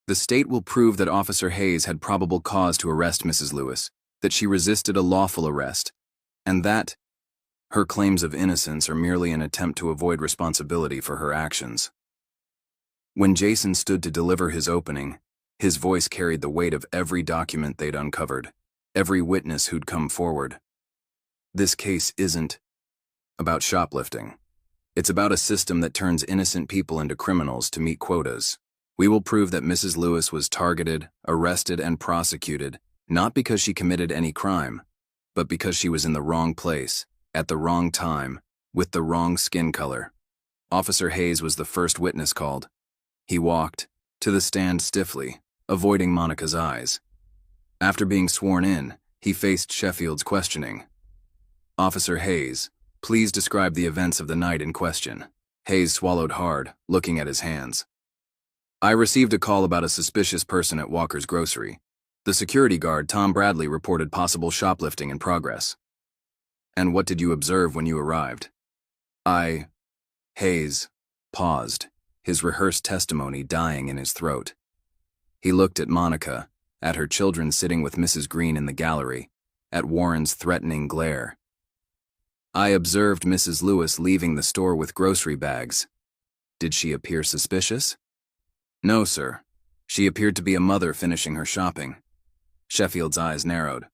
The state will prove that Officer Hayes had probable cause to arrest Mrs. Lewis, that she resisted a lawful arrest, and that her claims of innocence are merely an attempt to avoid responsibility for her actions. When Jason stood to deliver his opening, his voice carried the weight of every document they'd uncovered, every witness who'd come forward. This case isn't about shoplifting. It's about a system that turns innocent people into criminals to meet quotas. We will prove that Mrs. Lewis was targeted, arrested, and prosecuted, not because she committed any crime, but because she was in the wrong place, at the wrong time, with the wrong skin color. Officer Hayes was the first witness called. He walked to the stand stiffly, avoiding Monica's eyes. After being sworn in, he faced Sheffield's questioning. Officer Hayes, please describe the events of the night in question. Hayes swallowed hard, looking at his hands. I received a call about a suspicious person at Walker's Grocery. The security guard, Tom Bradley, reported possible shoplifting in progress. And what did you observe when you arrived? Hayes paused, his rehearsed testimony dying in his throat. He looked at Monica, at her children sitting with Mrs. Green in the gallery, at Warren's threatening glare. I observed Mrs. Lewis leaving the store with grocery bags. Did she appear suspicious? No, sir. She appeared to be a mother finishing her shopping. Sheffield's eyes narrowed.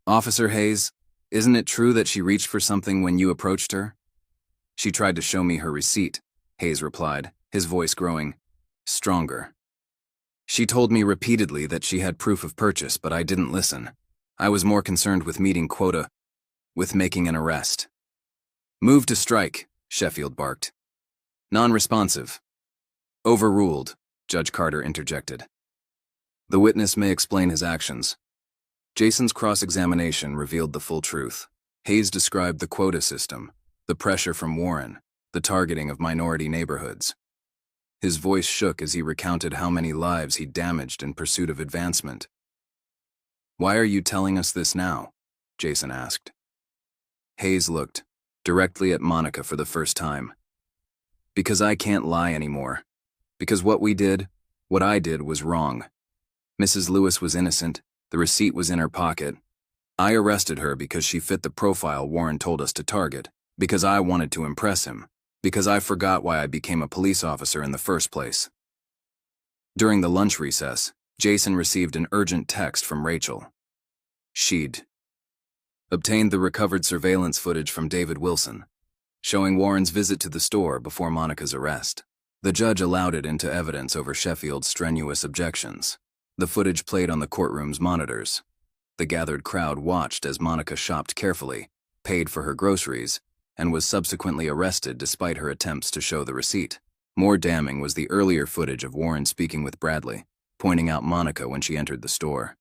Officer Hayes, isn't it true that she reached for something when you approached her? She tried to show me her receipt, Hayes replied, his voice growing stronger. She told me repeatedly that she had proof of purchase, but I didn't listen. I was more concerned with meeting quota, with making an arrest. Move to strike, Sheffield barked. Non-responsive. Overruled, Judge Carter interjected. The witness may explain his actions. Jason's cross-examination revealed the full truth. Hayes described the quota system, the pressure from Warren, the targeting of minority neighborhoods. His voice shook as he recounted how many lives he'd damaged in pursuit of advancement. Why are you telling us this now? Jason asked. Hayes looked directly at Monica for the first time. Because I can't lie anymore. Because what I did was wrong. Mrs. Lewis was innocent, the receipt was in her pocket. I arrested her because she fit the profile Warren told us to target, because I wanted to impress him, because I forgot why I became a police officer in the first place. During the lunch recess, Jason received an urgent text from Rachel. She'd obtained the recovered surveillance footage from David Wilson, showing Warren's visit to the store before Monica's arrest. The judge allowed it into evidence over Sheffield's strenuous objections. The footage played on the courtroom's monitors. The gathered crowd watched as Monica shopped carefully, paid for her groceries, and was subsequently arrested despite her attempts to show the receipt. More damning was the earlier footage of Warren speaking with Bradley, pointing out Monica when she entered the store.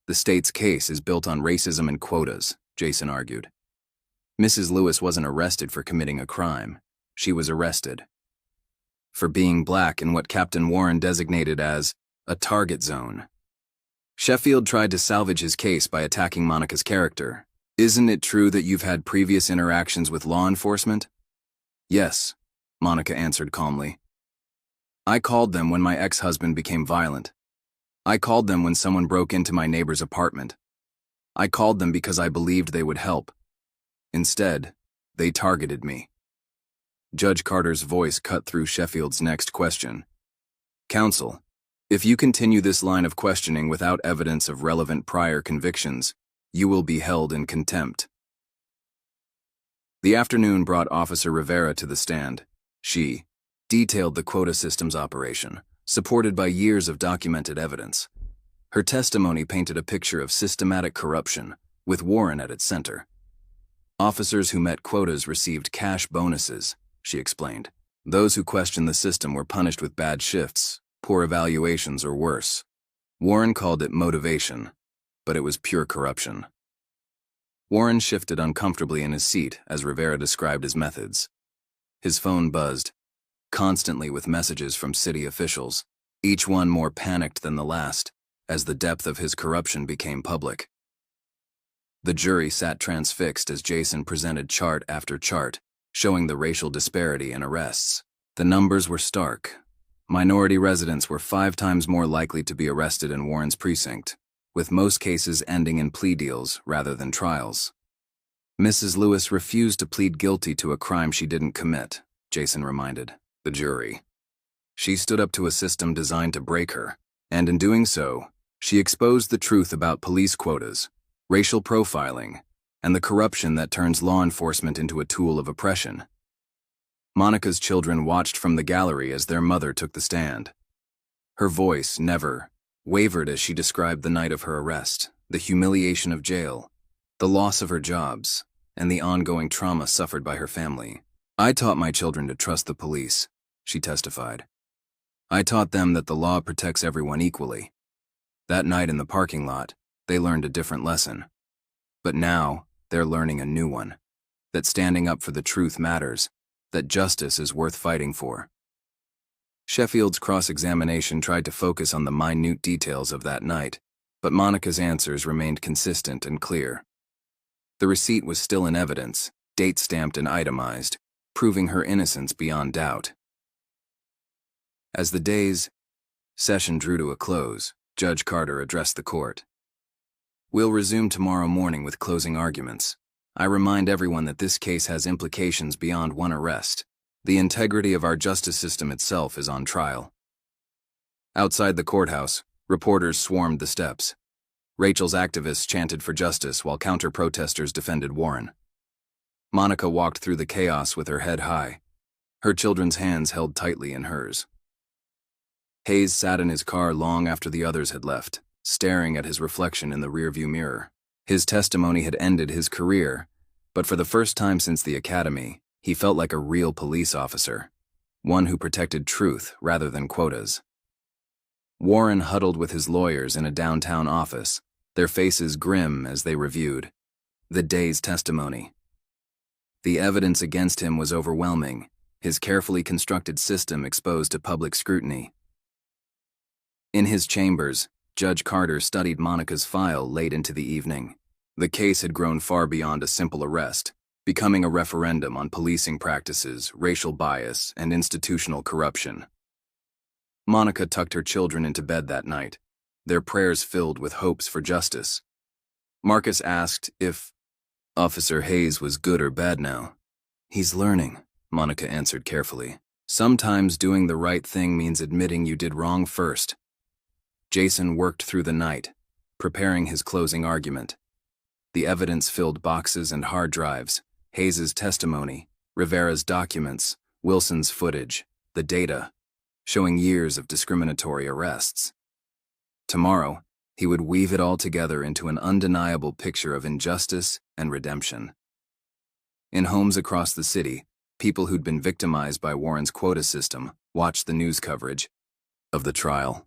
The state's case is built on racism and quotas, Jason argued. Mrs. Lewis wasn't arrested for committing a crime. She was arrested for being black in what Captain Warren designated as a target zone. Sheffield tried to salvage his case by attacking Monica's character. Isn't it true that you've had previous interactions with law enforcement? Yes, Monica answered calmly. I called them when my ex-husband became violent. I called them when someone broke into my neighbor's apartment. I called them because I believed they would help. Instead, they targeted me. Judge Carter's voice cut through Sheffield's next question. Counsel, if you continue this line of questioning without evidence of relevant prior convictions, you will be held in contempt. The afternoon brought Officer Rivera to the stand. She detailed the quota system's operation, supported by years of documented evidence. Her testimony painted a picture of systematic corruption, with Warren at its center. Officers who met quotas received cash bonuses, she explained. Those who questioned the system were punished with bad shifts, poor evaluations, or worse. Warren called it motivation, but it was pure corruption. Warren shifted uncomfortably in his seat as Rivera described his methods. His phone buzzed, constantly with messages from city officials, each one more panicked than the last, as the depth of his corruption became public. The jury sat transfixed as Jason presented chart after chart, showing the racial disparity in arrests, The numbers were stark. Minority residents were 5 times more likely to be arrested in Warren's precinct, with most cases ending in plea deals rather than trials. Mrs. Lewis refused to plead guilty to a crime she didn't commit, Jason reminded the jury. She stood up to a system designed to break her, and in doing so, she exposed the truth about police quotas, racial profiling, and the corruption that turns law enforcement into a tool of oppression. Monica's children watched from the gallery as their mother took the stand. Her voice never wavered as she described the night of her arrest, the humiliation of jail, the loss of her jobs, and the ongoing trauma suffered by her family. "I taught my children to trust the police," she testified. "I taught them that the law protects everyone equally. That night in the parking lot, they learned a different lesson. But now, they're learning a new one. That standing up for the truth matters, that justice is worth fighting for." Sheffield's cross-examination tried to focus on the minute details of that night, but Monica's answers remained consistent and clear. The receipt was still in evidence, date-stamped and itemized, proving her innocence beyond doubt. As the day's session drew to a close, Judge Carter addressed the court. "We'll resume tomorrow morning with closing arguments. I remind everyone that this case has implications beyond one arrest. The integrity of our justice system itself is on trial." Outside the courthouse, reporters swarmed the steps. Rachel's activists chanted for justice while counter-protesters defended Warren. Monica walked through the chaos with her head high, her children's hands held tightly in hers. Hayes sat in his car long after the others had left, staring at his reflection in the rearview mirror. His testimony had ended his career, but for the first time since the academy, he felt like a real police officer, one who protected truth rather than quotas. Warren huddled with his lawyers in a downtown office, their faces grim as they reviewed the day's testimony. The evidence against him was overwhelming, his carefully constructed system exposed to public scrutiny. In his chambers, Judge Carter studied Monica's file late into the evening. The case had grown far beyond a simple arrest, becoming a referendum on policing practices, racial bias, and institutional corruption. Monica tucked her children into bed that night, their prayers filled with hopes for justice. Marcus asked if Officer Hayes was good or bad now. "He's learning," Monica answered carefully. "Sometimes doing the right thing means admitting you did wrong first." Jason worked through the night, preparing his closing argument. The evidence filled boxes and hard drives: Hayes' testimony, Rivera's documents, Wilson's footage, the data, showing years of discriminatory arrests. Tomorrow, he would weave it all together into an undeniable picture of injustice and redemption. In homes across the city, people who'd been victimized by Warren's quota system watched the news coverage of the trial.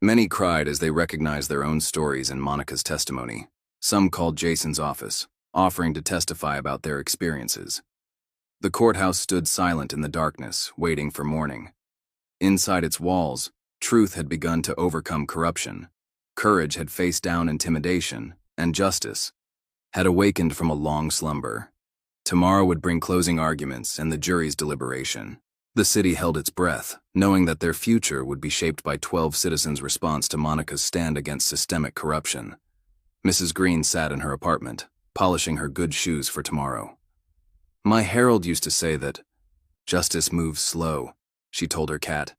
Many cried as they recognized their own stories in Monica's testimony. Some called Jason's office, offering to testify about their experiences. The courthouse stood silent in the darkness, waiting for morning. Inside its walls, truth had begun to overcome corruption. Courage had faced down intimidation, and justice had awakened from a long slumber. Tomorrow would bring closing arguments and the jury's deliberation. The city held its breath, knowing that their future would be shaped by 12 citizens' response to Monica's stand against systemic corruption. Mrs. Green sat in her apartment, polishing her good shoes for tomorrow. "My Harold used to say that justice moves slow," she told her cat.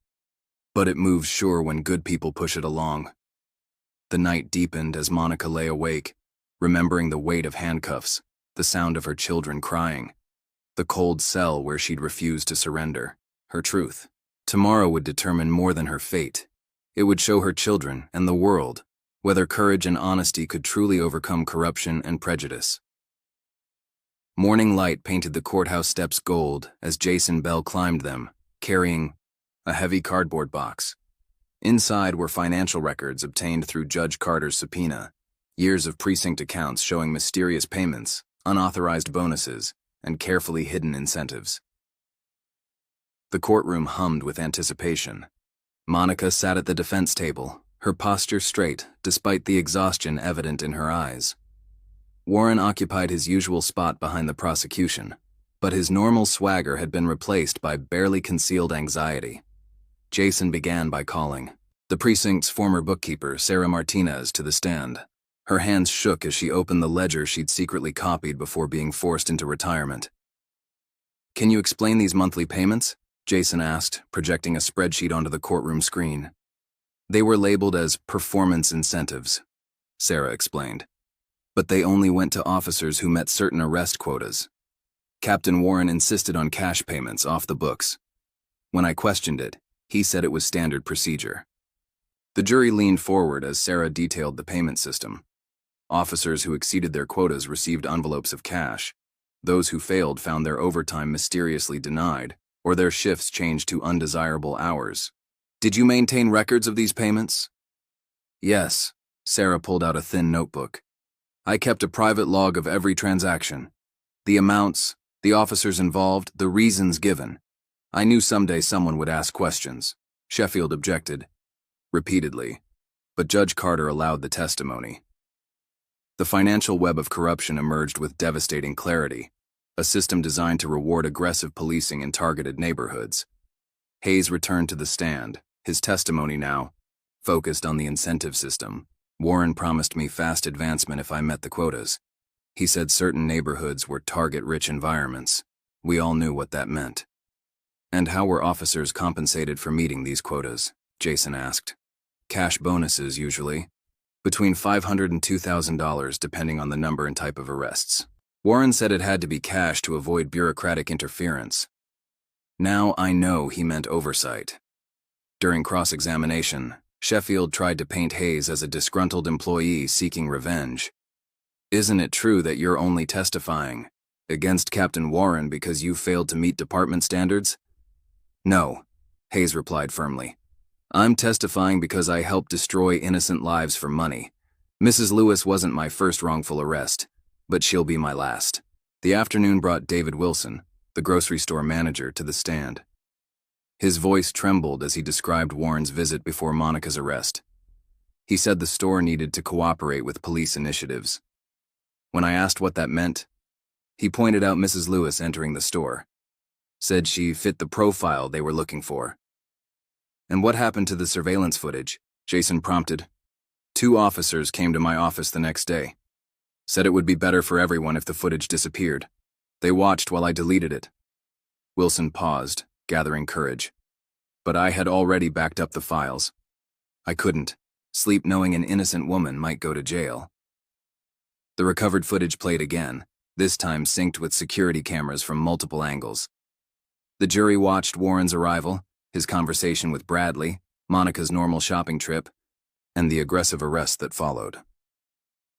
"But it moves sure when good people push it along." The night deepened as Monica lay awake, remembering the weight of handcuffs, the sound of her children crying, the cold cell where she'd refused to surrender. Her truth. Tomorrow would determine more than her fate. It would show her children and the world whether courage and honesty could truly overcome corruption and prejudice. Morning light painted the courthouse steps gold as Jason Bell climbed them, carrying a heavy cardboard box. Inside were financial records obtained through Judge Carter's subpoena, years of precinct accounts showing mysterious payments, unauthorized bonuses, and carefully hidden incentives. The courtroom hummed with anticipation. Monica sat at the defense table, her posture straight despite the exhaustion evident in her eyes. Warren occupied his usual spot behind the prosecution, But his normal swagger had been replaced by barely concealed anxiety. Jason began by calling the precinct's former bookkeeper, Sarah Martinez, to the stand. Her hands shook as she opened the ledger she'd secretly copied before being forced into retirement. "Can you explain these monthly payments?" Jason asked, projecting a spreadsheet onto the courtroom screen. "They were labeled as performance incentives," Sarah explained. "But they only went to officers who met certain arrest quotas. Captain Warren insisted on cash payments off the books. When I questioned it, he said it was standard procedure." The jury leaned forward as Sarah detailed the payment system. Officers who exceeded their quotas received envelopes of cash. Those who failed found their overtime mysteriously denied, or their shifts changed to undesirable hours. "Did you maintain records of these payments?" "Yes." Sarah pulled out a thin notebook. "I kept a private log of every transaction. The amounts, the officers involved, the reasons given. I knew someday someone would ask questions." Sheffield objected, repeatedly, but Judge Carter allowed the testimony. The financial web of corruption emerged with devastating clarity, a system designed to reward aggressive policing in targeted neighborhoods. Hayes returned to the stand, his testimony now focused on the incentive system. "Warren promised me fast advancement if I met the quotas. He said certain neighborhoods were target-rich environments. We all knew what that meant." "And how were officers compensated for meeting these quotas?" Jason asked. "Cash bonuses, usually. Between $500 and $2,000 depending on the number and type of arrests. Warren said it had to be cash to avoid bureaucratic interference. Now I know he meant oversight." During cross-examination, Sheffield tried to paint Hayes as a disgruntled employee seeking revenge. "Isn't it true that you're only testifying against Captain Warren because you failed to meet department standards?" "No," Hayes replied firmly. "I'm testifying because I helped destroy innocent lives for money. Mrs. Lewis wasn't my first wrongful arrest, but she'll be my last." The afternoon brought David Wilson, the grocery store manager, to the stand. His voice trembled as he described Warren's visit before Monica's arrest. He said the store needed to cooperate with police initiatives. When I asked what that meant, he pointed out Mrs. Lewis entering the store. Said she fit the profile they were looking for. "And what happened to the surveillance footage?" Jason prompted. "2 officers came to my office the next day. Said it would be better for everyone if the footage disappeared. They watched while I deleted it." Wilson paused, gathering courage. "But I had already backed up the files. I couldn't sleep knowing an innocent woman might go to jail." The recovered footage played again, this time synced with security cameras from multiple angles. The jury watched Warren's arrival, his conversation with Bradley, Monica's normal shopping trip, and the aggressive arrest that followed.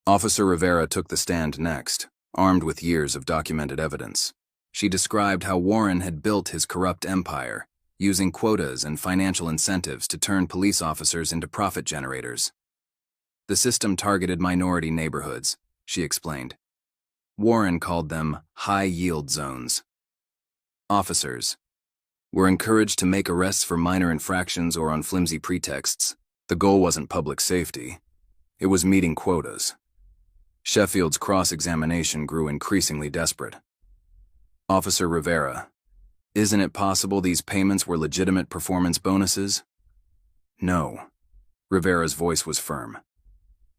Officer Rivera took the stand next, armed with years of documented evidence. She described how Warren had built his corrupt empire, using quotas and financial incentives to turn police officers into profit generators. "The system targeted minority neighborhoods," she explained. Warren called them high-yield zones. Officers were encouraged to make arrests for minor infractions or on flimsy pretexts. The goal wasn't public safety. It was meeting quotas. Sheffield's cross-examination grew increasingly desperate. "Officer Rivera, isn't it possible these payments were legitimate performance bonuses?" "No." Rivera's voice was firm.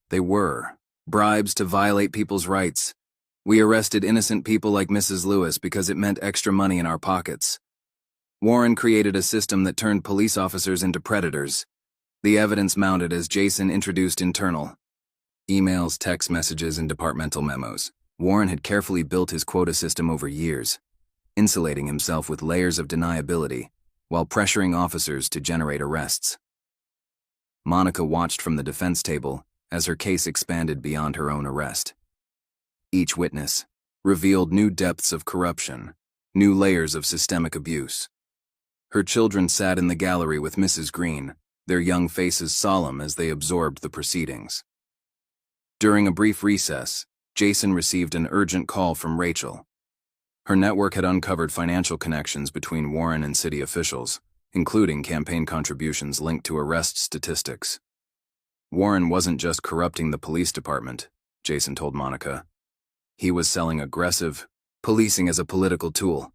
"They were. Bribes to violate people's rights. We arrested innocent people like Mrs. Lewis because it meant extra money in our pockets. Warren created a system that turned police officers into predators. The evidence mounted as Jason introduced internal emails, text messages, and departmental memos. Warren had carefully built his quota system over years, insulating himself with layers of deniability while pressuring officers to generate arrests. Monica watched from the defense table as her case expanded beyond her own arrest. Each witness revealed new depths of corruption, new layers of systemic abuse. Her children sat in the gallery with Mrs. Green, their young faces solemn as they absorbed the proceedings. During a brief recess, Jason received an urgent call from Rachel. Her network had uncovered financial connections between Warren and city officials, including campaign contributions linked to arrest statistics. Warren wasn't just corrupting the police department, Jason told Monica. He was selling aggressive, Policing as a political tool.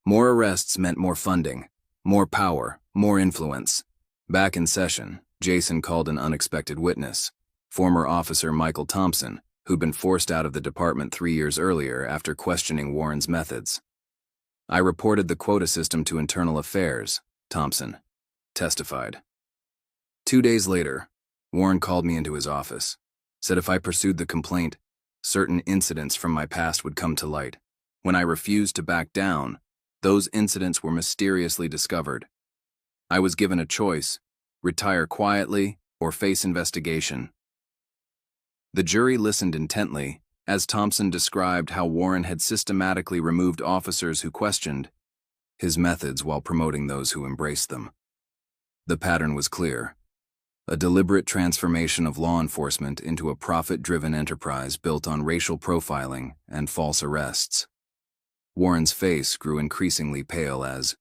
More arrests meant more funding, more power, more influence. Back in session, Jason called an unexpected witness, former officer Michael Thompson, who'd been forced out of the department 3 years earlier after questioning Warren's methods. "I reported the quota system to Internal Affairs," Thompson testified. 2 days later, Warren called me into his office, said if I pursued the complaint, certain incidents from my past would come to light. When I refused to back down, those incidents were mysteriously discovered. I was given a choice: retire quietly or face investigation. The jury listened intently as Thompson described how Warren had systematically removed officers who questioned his methods while promoting those who embraced them. The pattern was clear: a deliberate transformation of law enforcement into a profit-driven enterprise built on racial profiling and false arrests. Warren's face grew increasingly pale as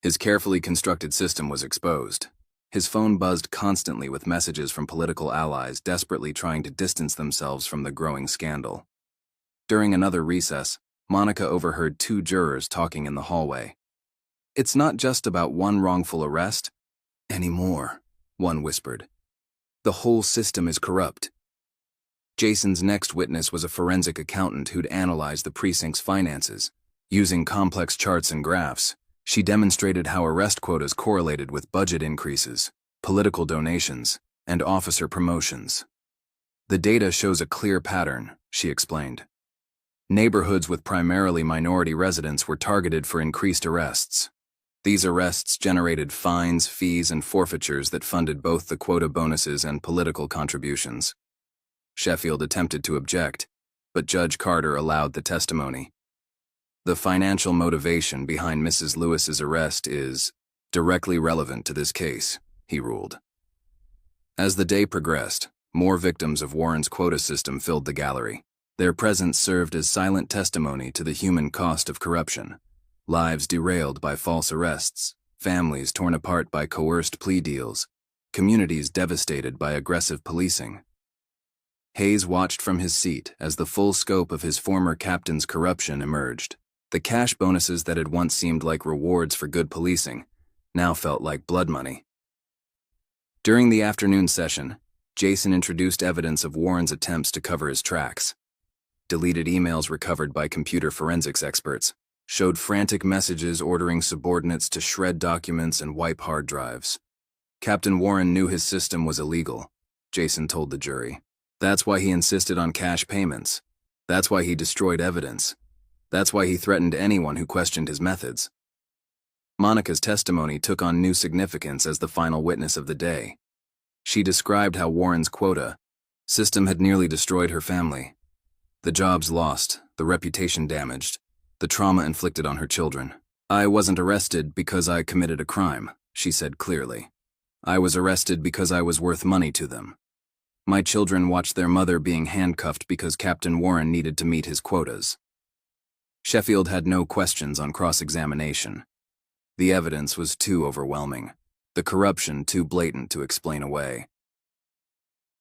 his carefully constructed system was exposed. His phone buzzed constantly with messages from political allies desperately trying to distance themselves from the growing scandal. During another recess, Monica overheard 2 jurors talking in the hallway. "It's not just about one wrongful arrest anymore," one whispered. "The whole system is corrupt." Jason's next witness was a forensic accountant who'd analyzed the precinct's finances. Using complex charts and graphs, she demonstrated how arrest quotas correlated with budget increases, political donations, and officer promotions. "The data shows a clear pattern," she explained. Neighborhoods with primarily minority residents were targeted for increased arrests. These arrests generated fines, fees, and forfeitures that funded both the quota bonuses and political contributions. Sheffield attempted to object, but Judge Carter allowed the testimony. "The financial motivation behind Mrs. Lewis's arrest is directly relevant to this case," he ruled. As the day progressed, more victims of Warren's quota system filled the gallery. Their presence served as silent testimony to the human cost of corruption. Lives derailed by false arrests, families torn apart by coerced plea deals, communities devastated by aggressive policing. Hayes watched from his seat as the full scope of his former captain's corruption emerged. The cash bonuses that had once seemed like rewards for good policing now felt like blood money. During the afternoon session, Jason introduced evidence of Warren's attempts to cover his tracks. Deleted emails recovered by computer forensics experts showed frantic messages ordering subordinates to shred documents and wipe hard drives. Captain Warren knew his system was illegal, Jason told the jury. That's why he insisted on cash payments. That's why he destroyed evidence. That's why he threatened anyone who questioned his methods. Monica's testimony took on new significance as the final witness of the day. She described how Warren's quota system had nearly destroyed her family. The jobs lost, the reputation damaged, the trauma inflicted on her children. "I wasn't arrested because I committed a crime," she said clearly. "I was arrested because I was worth money to them. My children watched their mother being handcuffed because Captain Warren needed to meet his quotas." Sheffield had no questions on cross-examination. The evidence was too overwhelming, the corruption too blatant to explain away.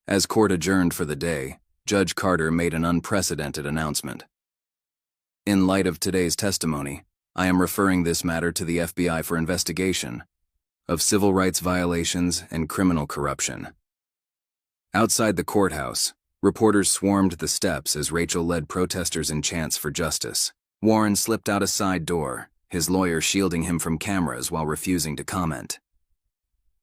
As court adjourned for the day, Judge Carter made an unprecedented announcement. "In light of today's testimony, I am referring this matter to the FBI for investigation of civil rights violations and criminal corruption." Outside the courthouse, reporters swarmed the steps as Rachel led protesters in chants for justice. Warren slipped out a side door, his lawyer shielding him from cameras while refusing to comment.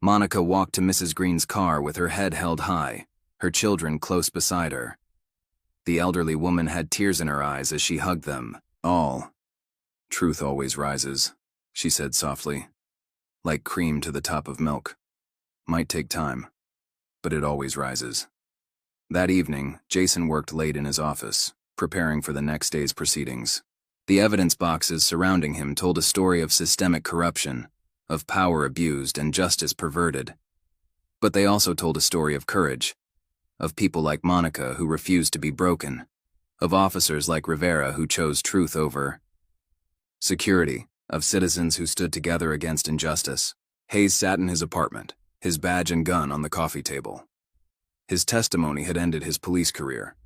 Monica walked to Mrs. Green's car with her head held high, her children close beside her. The elderly woman had tears in her eyes as she hugged them. "All truth always rises," she said softly, "like cream to the top of milk. Might take time, but it always rises." That evening, Jason worked late in his office, preparing for the next day's proceedings. The evidence boxes surrounding him told a story of systemic corruption, of power abused and justice perverted. But they also told a story of courage, of people like Monica who refused to be broken, of officers like Rivera who chose truth over security, of citizens who stood together against injustice. Hayes sat in his apartment, his badge and gun on the coffee table. His testimony had ended his police career,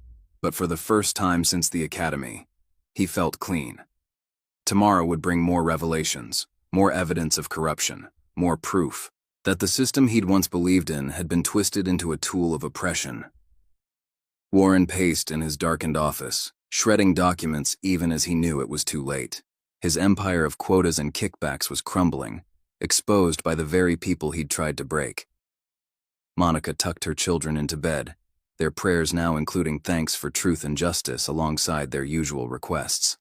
but for the first time since the academy, He felt clean. Tomorrow would bring more revelations, more evidence of corruption, more proof that the system he'd once believed in had been twisted into a tool of oppression. Warren paced in his darkened office, shredding documents even as he knew it was too late. His empire of quotas and kickbacks was crumbling, exposed by the very people he'd tried to break. Monica tucked her children into bed, their prayers now including thanks for truth and justice alongside their usual requests.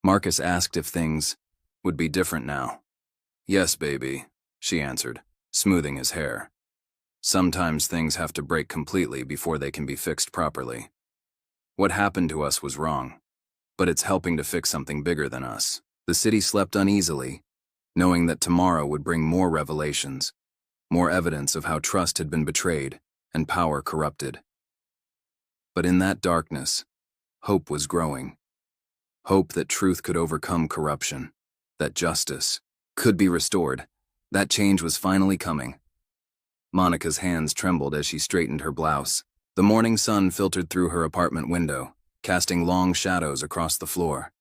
Marcus asked if things would be different now. "Yes, baby," she answered, smoothing his hair. "Sometimes things have to break completely before they can be fixed properly. What happened to us was wrong, but it's helping to fix something bigger than us." The city slept uneasily, knowing that tomorrow would bring more revelations, more evidence of how trust had been betrayed and power corrupted. But in that darkness, hope was growing. Hope that truth could overcome corruption, that justice could be restored. That change was finally coming. Monica's hands trembled as she straightened her blouse. The morning sun filtered through her apartment window, casting long shadows across the floor.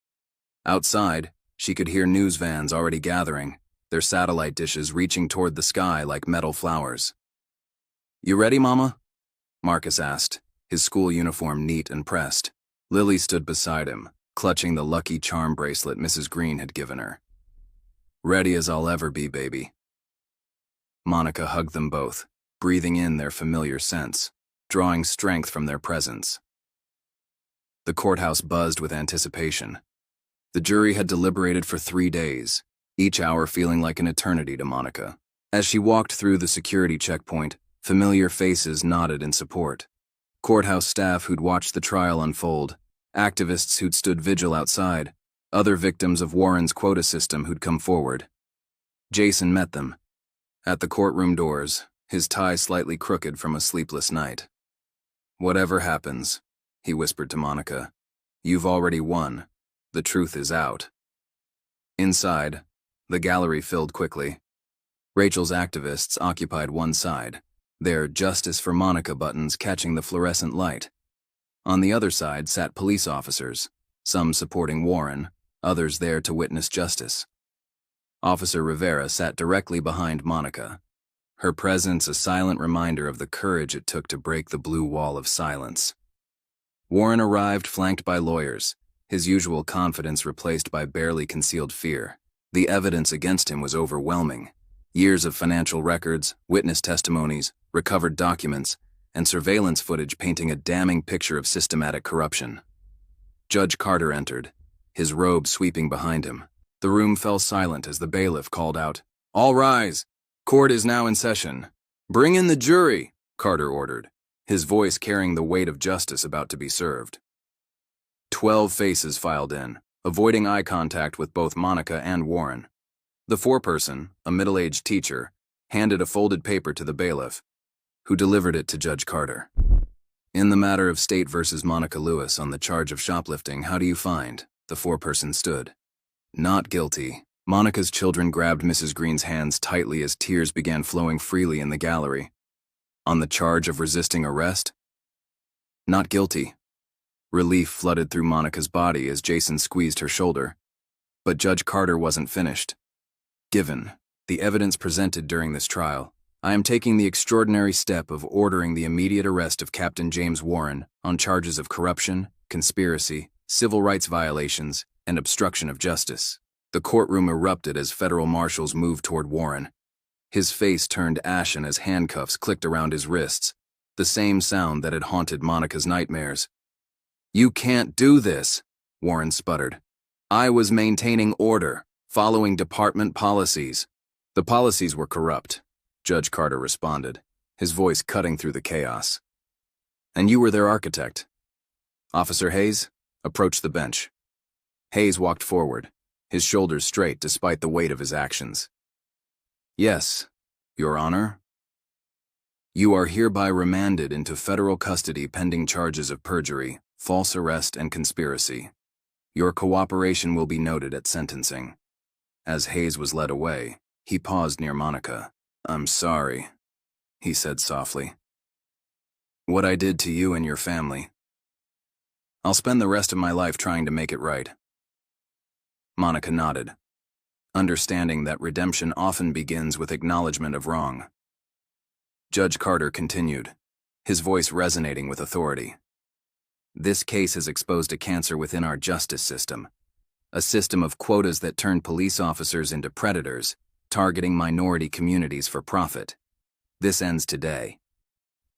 Outside, she could hear news vans already gathering, their satellite dishes reaching toward the sky like metal flowers. "You ready, Mama?" Marcus asked, his school uniform neat and pressed. Lily stood beside him, clutching the lucky charm bracelet Mrs. Green had given her. "Ready as I'll ever be, baby." Monica hugged them both, breathing in their familiar scents, drawing strength from their presence. The courthouse buzzed with anticipation. The jury had deliberated for 3 days, each hour feeling like an eternity to Monica. As she walked through the security checkpoint, familiar faces nodded in support. Courthouse staff who'd watched the trial unfold, activists who'd stood vigil outside, other victims of Warren's quota system who'd come forward. Jason met them at the courtroom doors, his tie slightly crooked from a sleepless night. "Whatever happens," he whispered to Monica, "you've already won. The truth is out." Inside, the gallery filled quickly. Rachel's activists occupied one side, their "Justice for Monica" buttons catching the fluorescent light. On the other side sat police officers, some supporting Warren, others there to witness justice. Officer Rivera sat directly behind Monica, her presence a silent reminder of the courage it took to break the blue wall of silence. Warren arrived flanked by lawyers, his usual confidence replaced by barely concealed fear. The evidence against him was overwhelming. Years of financial records, witness testimonies, recovered documents, and surveillance footage painting a damning picture of systematic corruption. Judge Carter entered, his robe sweeping behind him. The room fell silent as the bailiff called out, "All rise! Court is now in session. Bring in the jury," Carter ordered, his voice carrying the weight of justice about to be served. 12 faces filed in, avoiding eye contact with both Monica and Warren. The foreperson, a middle-aged teacher, handed a folded paper to the bailiff, who delivered it to Judge Carter. "In the matter of State versus Monica Lewis on the charge of shoplifting, how do you find?" The foreperson stood. "Not guilty." Monica's children grabbed Mrs. Green's hands tightly as tears began flowing freely in the gallery. "On the charge of resisting arrest?" "Not guilty." Relief flooded through Monica's body as Jason squeezed her shoulder. But Judge Carter wasn't finished. "Given the evidence presented during this trial, I am taking the extraordinary step of ordering the immediate arrest of Captain James Warren on charges of corruption, conspiracy, civil rights violations, and obstruction of justice." The courtroom erupted as federal marshals moved toward Warren. His face turned ashen as handcuffs clicked around his wrists, the same sound that had haunted Monica's nightmares. "You can't do this," Warren sputtered. "I was maintaining order, following department policies." "The policies were corrupt," Judge Carter responded, his voice cutting through the chaos. "And you were their architect." Officer Hayes approached the bench. Hayes walked forward, his shoulders straight despite the weight of his actions. "Yes, Your Honor. You are hereby remanded into federal custody pending charges of perjury, false arrest, and conspiracy. Your cooperation will be noted at sentencing." As Hayes was led away, he paused near Monica. "I'm sorry," he said softly. "What I did to you and your family." I'll spend the rest of my life trying to make it right. Monica nodded, understanding that redemption often begins with acknowledgement of wrong. Judge Carter continued, his voice resonating with authority. This case has exposed a cancer within our justice system, a system of quotas that turn police officers into predators, targeting minority communities for profit. This ends today.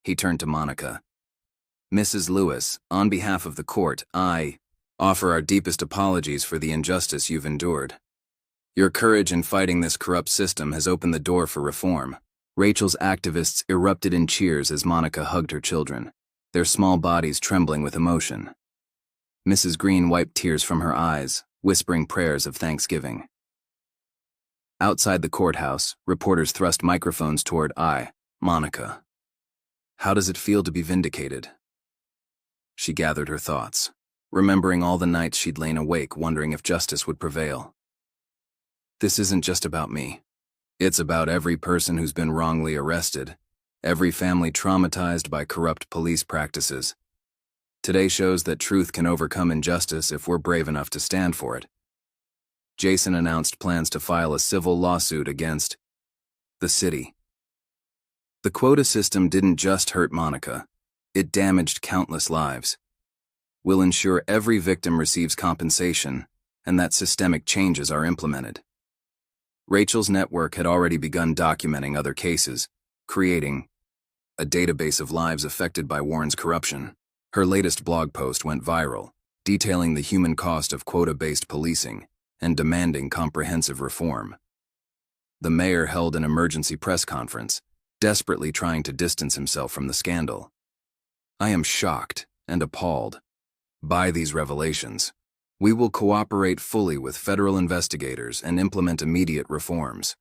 He turned to Monica. Mrs. Lewis, on behalf of the court, I offer our deepest apologies for the injustice you've endured. Your courage in fighting this corrupt system has opened the door for reform. Rachel's activists erupted in cheers as Monica hugged her children, their small bodies trembling with emotion. Mrs. Green wiped tears from her eyes, whispering prayers of thanksgiving. Outside the courthouse, reporters thrust microphones toward Monica. How does it feel to be vindicated? She gathered her thoughts, remembering all the nights she'd lain awake wondering if justice would prevail. This isn't just about me. It's about every person who's been wrongly arrested, every family traumatized by corrupt police practices. Today shows that truth can overcome injustice if we're brave enough to stand for it. Jason announced plans to file a civil lawsuit against the city. The quota system didn't just hurt Monica, it damaged countless lives. We'll ensure every victim receives compensation and that systemic changes are implemented. Rachel's network had already begun documenting other cases, creating a database of lives affected by Warren's corruption. Her latest blog post went viral, detailing the human cost of quota-based policing and demanding comprehensive reform. The mayor held an emergency press conference, desperately trying to distance himself from the scandal. I am shocked and appalled by these revelations. We will cooperate fully with federal investigators and implement immediate reforms.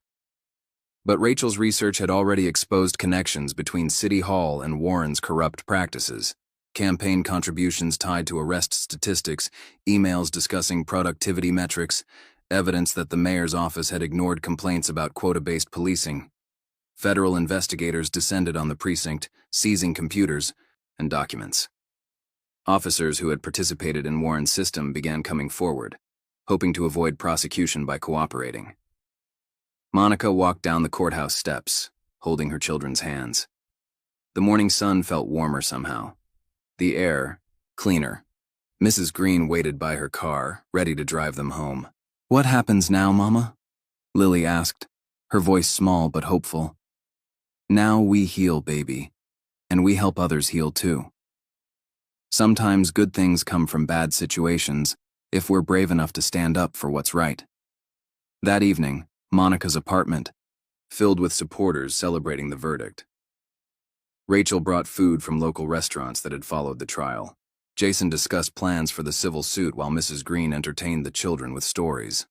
But Rachel's research had already exposed connections between City Hall and Warren's corrupt practices. Campaign contributions tied to arrest statistics, emails discussing productivity metrics, evidence that the mayor's office had ignored complaints about quota-based policing. Federal investigators descended on the precinct, seizing computers and documents. Officers who had participated in Warren's system began coming forward, hoping to avoid prosecution by cooperating. Monica walked down the courthouse steps, holding her children's hands. The morning sun felt warmer somehow. The air, cleaner. Mrs. Green waited by her car, ready to drive them home. What happens now, Mama? Lily asked, her voice small but hopeful. Now we heal, baby, and we help others heal too. Sometimes good things come from bad situations if we're brave enough to stand up for what's right. That evening, Monica's apartment, filled with supporters celebrating the verdict. Rachel brought food from local restaurants that had followed the trial. Jason discussed plans for the civil suit while Mrs. Green entertained the children with stories.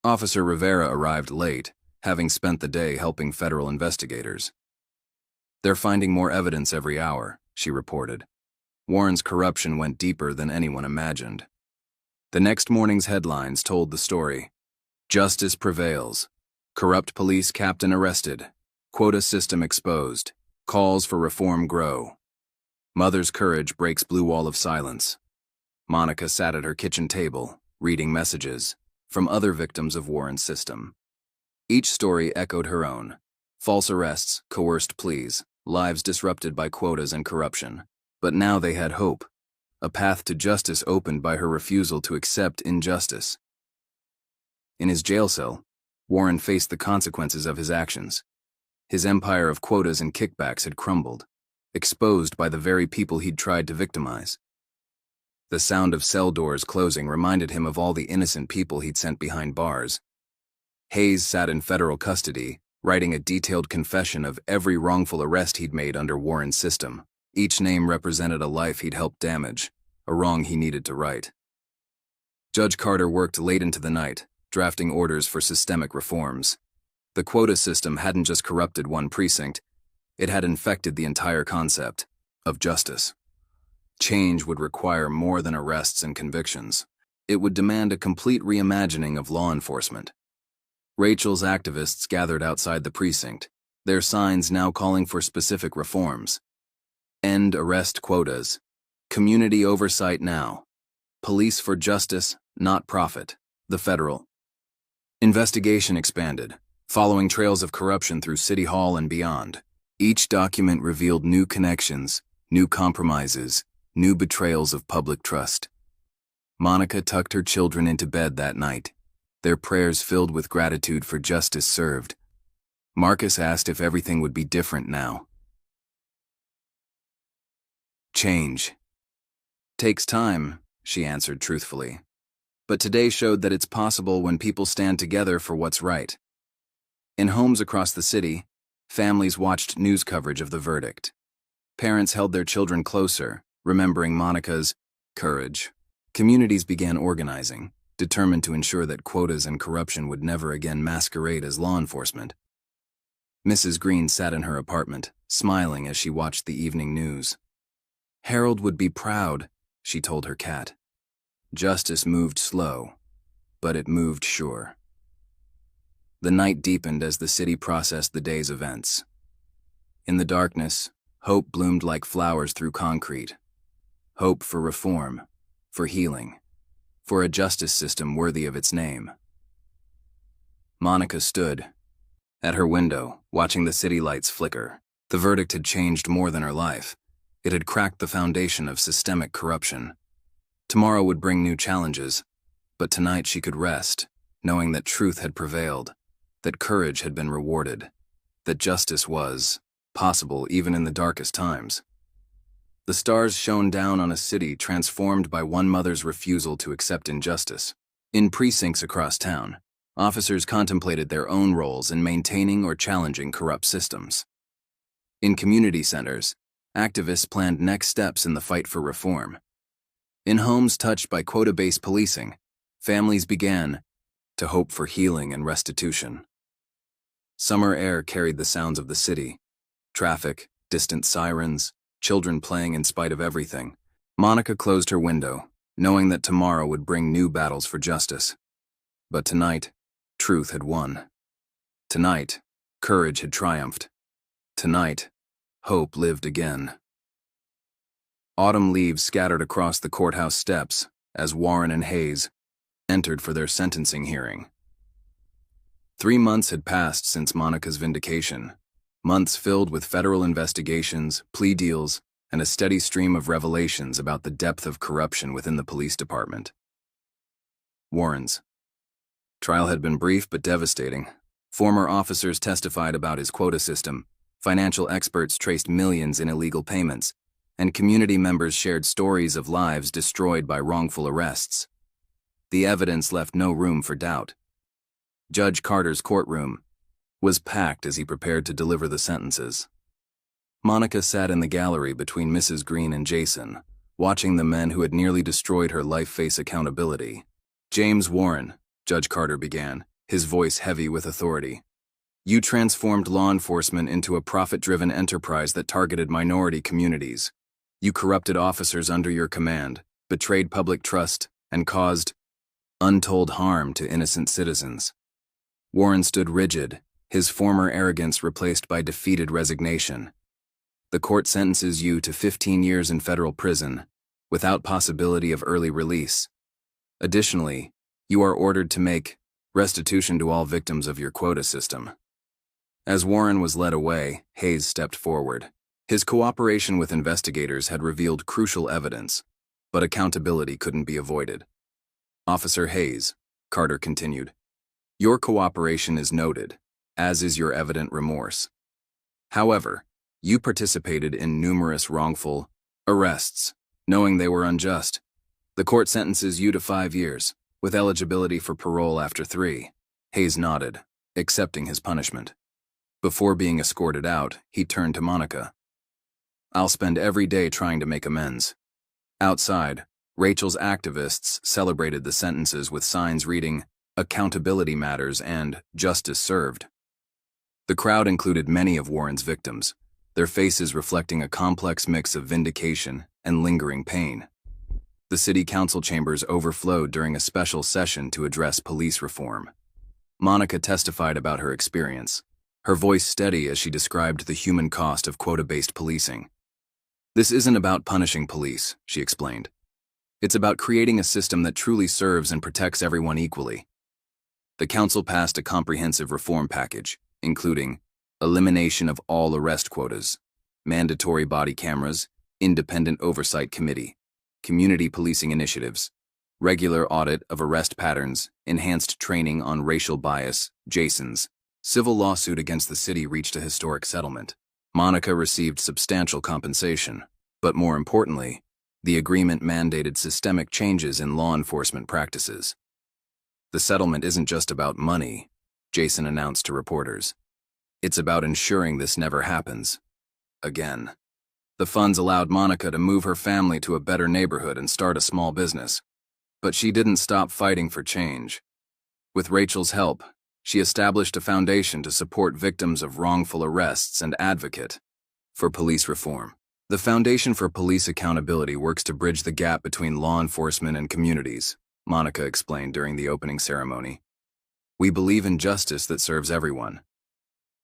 Officer Rivera arrived late, having spent the day helping federal investigators. They're finding more evidence every hour, she reported. Warren's corruption went deeper than anyone imagined. The next morning's headlines told the story. Justice prevails. Corrupt police captain arrested. Quota system exposed. Calls for reform grow. Mother's courage breaks blue wall of silence. Monica sat at her kitchen table, reading messages from other victims of Warren's system. Each story echoed her own. False arrests, coerced pleas, lives disrupted by quotas and corruption. But now they had hope, a path to justice opened by her refusal to accept injustice. In his jail cell, Warren faced the consequences of his actions. His empire of quotas and kickbacks had crumbled, exposed by the very people he'd tried to victimize. The sound of cell doors closing reminded him of all the innocent people he'd sent behind bars. Hayes sat in federal custody, writing a detailed confession of every wrongful arrest he'd made under Warren's system. Each name represented a life he'd helped damage, a wrong he needed to right. Judge Carter worked late into the night, drafting orders for systemic reforms. The quota system hadn't just corrupted one precinct, it had infected the entire concept of justice. Change would require more than arrests and convictions. It would demand a complete reimagining of law enforcement. Rachel's activists gathered outside the precinct, their signs now calling for specific reforms. End arrest quotas. Community oversight now. Police for justice, not profit. The federal investigation expanded, following trails of corruption through City Hall and beyond. Each document revealed new connections, new compromises, new betrayals of public trust. Monica tucked her children into bed that night, their prayers filled with gratitude for justice served. Marcus asked if everything would be different now. Change takes time, she answered truthfully. But today showed that it's possible when people stand together for what's right. In homes across the city, families watched news coverage of the verdict. Parents held their children closer, remembering Monica's courage. Communities began organizing, determined to ensure that quotas and corruption would never again masquerade as law enforcement. Mrs. Green sat in her apartment, smiling as she watched the evening news. Harold would be proud, she told her cat. Justice moved slow, but it moved sure. The night deepened as the city processed the day's events. In the darkness, hope bloomed like flowers through concrete. Hope for reform, for healing, for a justice system worthy of its name. Monica stood at her window, watching the city lights flicker. The verdict had changed more than her life. It had cracked the foundation of systemic corruption. Tomorrow would bring new challenges, but tonight she could rest, knowing that truth had prevailed, that courage had been rewarded, that justice was possible even in the darkest times. The stars shone down on a city transformed by one mother's refusal to accept injustice. In precincts across town, officers contemplated their own roles in maintaining or challenging corrupt systems. In community centers, activists planned next steps in the fight for reform. In homes touched by quota-based policing, families began to hope for healing and restitution. Summer air carried the sounds of the city. Traffic, distant sirens, children playing in spite of everything. Monica closed her window, knowing that tomorrow would bring new battles for justice. But tonight, truth had won. Tonight, courage had triumphed. Tonight, hope lived again. Autumn leaves scattered across the courthouse steps as Warren and Hayes entered for their sentencing hearing. 3 months had passed since Monica's vindication, months filled with federal investigations, plea deals, and a steady stream of revelations about the depth of corruption within the police department. Warren's trial had been brief but devastating. Former officers testified about his quota system, financial experts traced millions in illegal payments, and community members shared stories of lives destroyed by wrongful arrests. The evidence left no room for doubt. Judge Carter's courtroom was packed as he prepared to deliver the sentences. Monica sat in the gallery between Mrs. Green and Jason, watching the men who had nearly destroyed her life face accountability. James Warren, Judge Carter began, his voice heavy with authority. You transformed law enforcement into a profit-driven enterprise that targeted minority communities. You corrupted officers under your command, betrayed public trust, and caused untold harm to innocent citizens. Warren stood rigid, his former arrogance replaced by defeated resignation. The court sentences you to 15 years in federal prison, without possibility of early release. Additionally, you are ordered to make restitution to all victims of your quota system. As Warren was led away, Hayes stepped forward. His cooperation with investigators had revealed crucial evidence, but accountability couldn't be avoided. Officer Hayes, Carter continued, your cooperation is noted, as is your evident remorse. However, you participated in numerous wrongful arrests, knowing they were unjust. The court sentences you to 5 years, with eligibility for parole after 3. Hayes nodded, accepting his punishment. Before being escorted out, he turned to Monica. I'll spend every day trying to make amends. Outside, Rachel's activists celebrated the sentences with signs reading, Accountability Matters and Justice Served. The crowd included many of Warren's victims, their faces reflecting a complex mix of vindication and lingering pain. The city council chambers overflowed during a special session to address police reform. Monica testified about her experience, her voice steady as she described the human cost of quota-based policing. This isn't about punishing police, she explained. It's about creating a system that truly serves and protects everyone equally. The council passed a comprehensive reform package, including elimination of all arrest quotas, mandatory body cameras, independent oversight committee, community policing initiatives, regular audit of arrest patterns, enhanced training on racial bias, JASONs. Civil lawsuit against the city reached a historic settlement. Monica received substantial compensation, but more importantly, the agreement mandated systemic changes in law enforcement practices. The settlement isn't just about money, Jason announced to reporters. It's about ensuring this never happens again. The funds allowed Monica to move her family to a better neighborhood and start a small business. But she didn't stop fighting for change. With Rachel's help, she established a foundation to support victims of wrongful arrests and advocate for police reform. The Foundation for Police Accountability works to bridge the gap between law enforcement and communities, Monica explained during the opening ceremony. We believe in justice that serves everyone.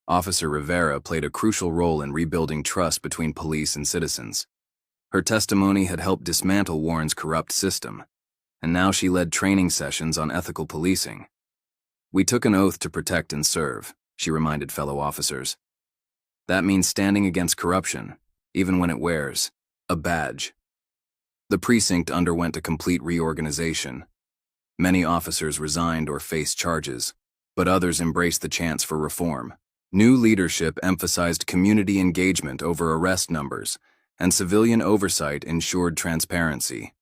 Officer Rivera played a crucial role in rebuilding trust between police and citizens. Her testimony had helped dismantle Warren's corrupt system, and now she led training sessions on ethical policing. We took an oath to protect and serve, she reminded fellow officers. That means standing against corruption, even when it wears a badge. The precinct underwent a complete reorganization. Many officers resigned or faced charges, but others embraced the chance for reform. New leadership emphasized community engagement over arrest numbers, and civilian oversight ensured transparency.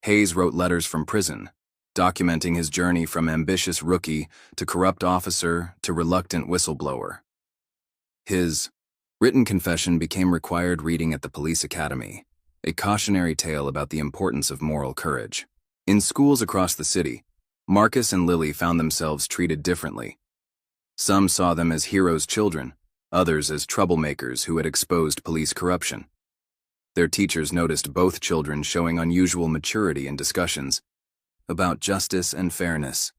Hayes wrote letters from prison, documenting his journey from ambitious rookie to corrupt officer to reluctant whistleblower. His written confession became required reading at the police academy, a cautionary tale about the importance of moral courage. In schools across the city, Marcus and Lily found themselves treated differently. Some saw them as heroes' children, others as troublemakers who had exposed police corruption. Their teachers noticed both children showing unusual maturity in discussions about justice and fairness.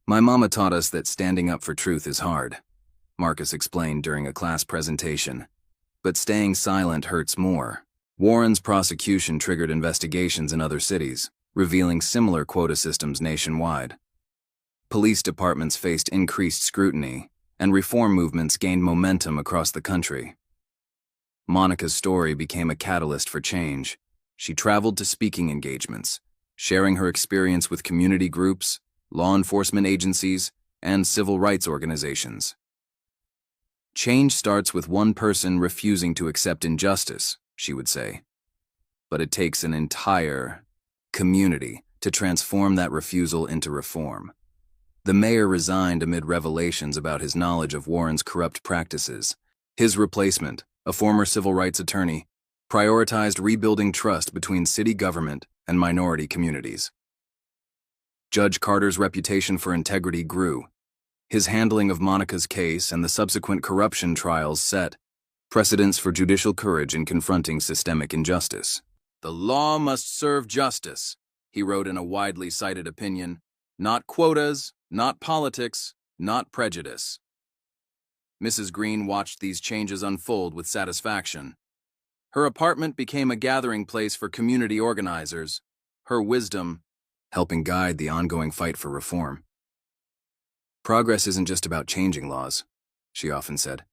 My mama taught us that standing up for truth is hard, Marcus explained during a class presentation. But staying silent hurts more. Warren's prosecution triggered investigations in other cities, revealing similar quota systems nationwide. Police departments faced increased scrutiny, and reform movements gained momentum across the country. Monica's story became a catalyst for change. She traveled to speaking engagements, sharing her experience with community groups, law enforcement agencies, and civil rights organizations. Change starts with one person refusing to accept injustice, she would say. But it takes an entire community to transform that refusal into reform. The mayor resigned amid revelations about his knowledge of Warren's corrupt practices. His replacement, a former civil rights attorney, prioritized rebuilding trust between city government and minority communities. Judge Carter's reputation for integrity grew. His handling of Monica's case and the subsequent corruption trials set precedents for judicial courage in confronting systemic injustice. The law must serve justice, he wrote in a widely cited opinion, not quotas, not politics, not prejudice. Mrs. Green watched these changes unfold with satisfaction. Her apartment became a gathering place for community organizers, her wisdom helping guide the ongoing fight for reform. Progress isn't just about changing laws, she often said.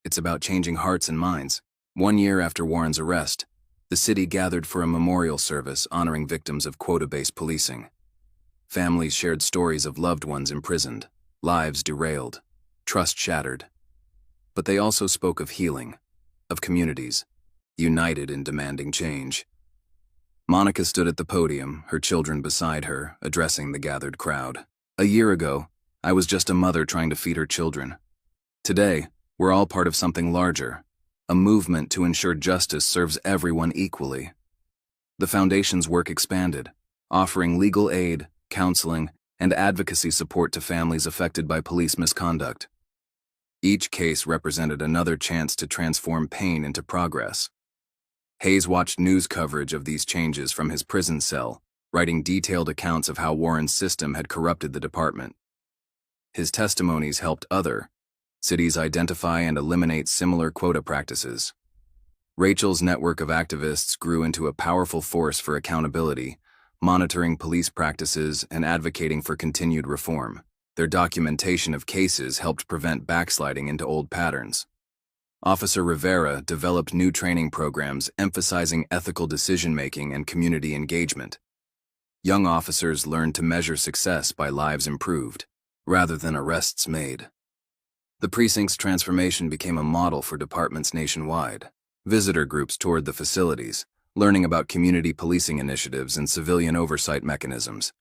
It's about changing hearts and minds. 1 year after Warren's arrest, the city gathered for a memorial service honoring victims of quota-based policing. Families shared stories of loved ones imprisoned, lives derailed, trust shattered. But they also spoke of healing, of communities, united in demanding change. Monica stood at the podium, her children beside her, addressing the gathered crowd. A year ago, I was just a mother trying to feed her children. Today, we're all part of something larger, a movement to ensure justice serves everyone equally. The Foundation's work expanded, offering legal aid, counseling, and advocacy support to families affected by police misconduct. Each case represented another chance to transform pain into progress. Hayes watched news coverage of these changes from his prison cell, writing detailed accounts of how Warren's system had corrupted the department. His testimonies helped other cities identify and eliminate similar quota practices. Rachel's network of activists grew into a powerful force for accountability, monitoring police practices and advocating for continued reform. Their documentation of cases helped prevent backsliding into old patterns. Officer Rivera developed new training programs emphasizing ethical decision-making and community engagement. Young officers learned to measure success by lives improved, rather than arrests made. The precinct's transformation became a model for departments nationwide. Visitor groups toured the facilities, learning about community policing initiatives and civilian oversight mechanisms.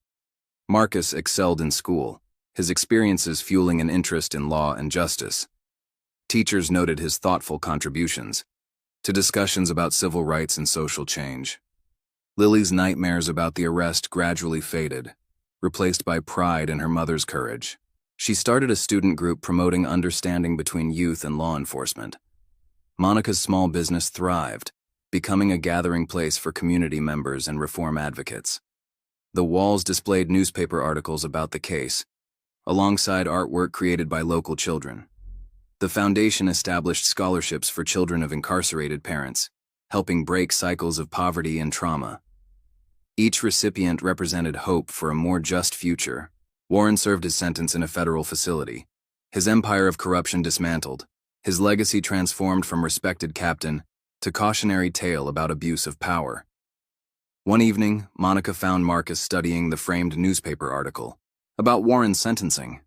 Marcus excelled in school, his experiences fueling an interest in law and justice. Teachers noted his thoughtful contributions to discussions about civil rights and social change. Lily's nightmares about the arrest gradually faded, replaced by pride in her mother's courage. She started a student group promoting understanding between youth and law enforcement. Monica's small business thrived, becoming a gathering place for community members and reform advocates. The walls displayed newspaper articles about the case, alongside artwork created by local children. The foundation established scholarships for children of incarcerated parents, helping break cycles of poverty and trauma. Each recipient represented hope for a more just future. Warren served his sentence in a federal facility, his empire of corruption dismantled, his legacy transformed from respected captain to cautionary tale about abuse of power. One evening, Monica found Marcus studying the framed newspaper article about Warren's sentencing.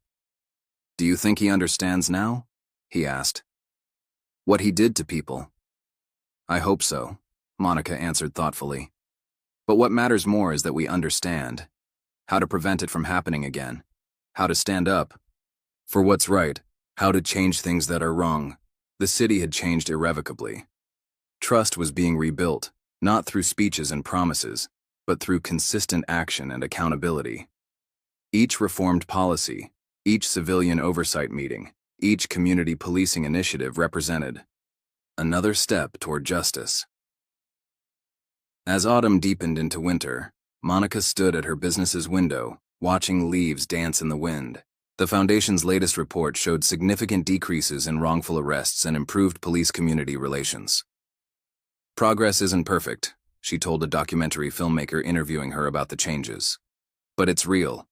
"Do you think he understands now?" he asked. "What he did to people?" "I hope so," Monica answered thoughtfully. "But what matters more is that we understand how to prevent it from happening again, how to stand up for what's right, how to change things that are wrong." The city had changed irrevocably. Trust was being rebuilt, not through speeches and promises, but through consistent action and accountability. Each reformed policy, each civilian oversight meeting, each community policing initiative represented another step toward justice. As autumn deepened into winter, Monica stood at her business's window, watching leaves dance in the wind. The Foundation's latest report showed significant decreases in wrongful arrests and improved police-community relations. "Progress isn't perfect," she told a documentary filmmaker interviewing her about the changes. "But it's real.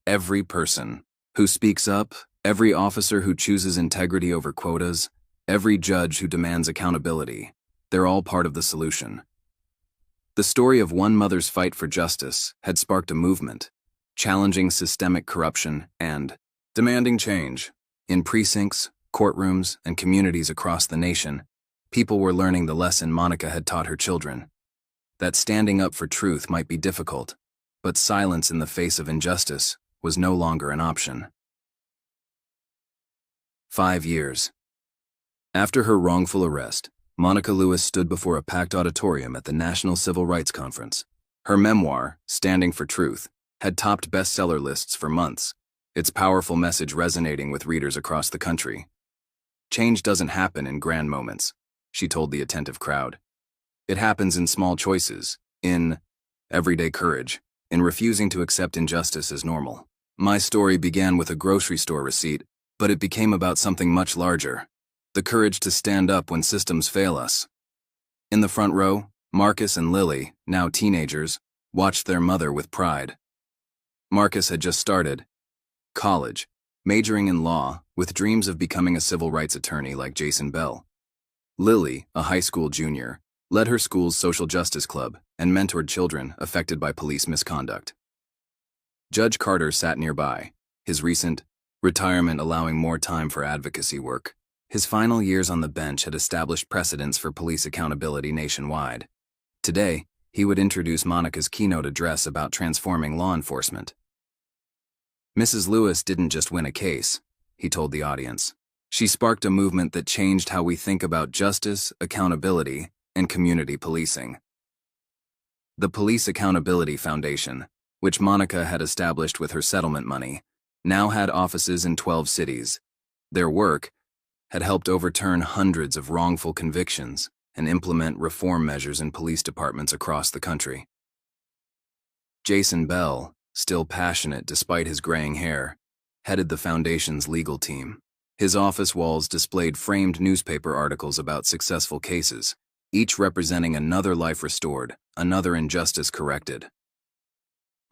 Every person who speaks up, every officer who chooses integrity over quotas, every judge who demands accountability, they're all part of the solution." The story of one mother's fight for justice had sparked a movement, challenging systemic corruption and demanding change. In precincts, courtrooms, and communities across the nation, people were learning the lesson Monica had taught her children: that standing up for truth might be difficult, but silence in the face of injustice was no longer an option. 5 years. After her wrongful arrest, Monica Lewis stood before a packed auditorium at the National Civil Rights Conference. Her memoir, Standing for Truth, had topped bestseller lists for months, its powerful message resonating with readers across the country. "Change doesn't happen in grand moments," she told the attentive crowd. "It happens in small choices, in everyday courage, in refusing to accept injustice as normal. My story began with a grocery store receipt, but it became about something much larger: the courage to stand up when systems fail us." In the front row, Marcus and Lily, now teenagers, watched their mother with pride. Marcus had just started college, majoring in law, with dreams of becoming a civil rights attorney like Jason Bell. Lily, a high school junior, led her school's social justice club and mentored children affected by police misconduct. Judge Carter sat nearby, his recent retirement allowing more time for advocacy work. His final years on the bench had established precedents for police accountability nationwide. Today, he would introduce Monica's keynote address about transforming law enforcement. "Mrs. Lewis didn't just win a case," he told the audience. "She sparked a movement that changed how we think about justice, accountability, and community policing." The Police Accountability Foundation, which Monica had established with her settlement money, now had offices in 12 cities. Their work had helped overturn hundreds of wrongful convictions and implement reform measures in police departments across the country. Jason Bell, still passionate despite his graying hair, headed the Foundation's legal team. His office walls displayed framed newspaper articles about successful cases, each representing another life restored, another injustice corrected.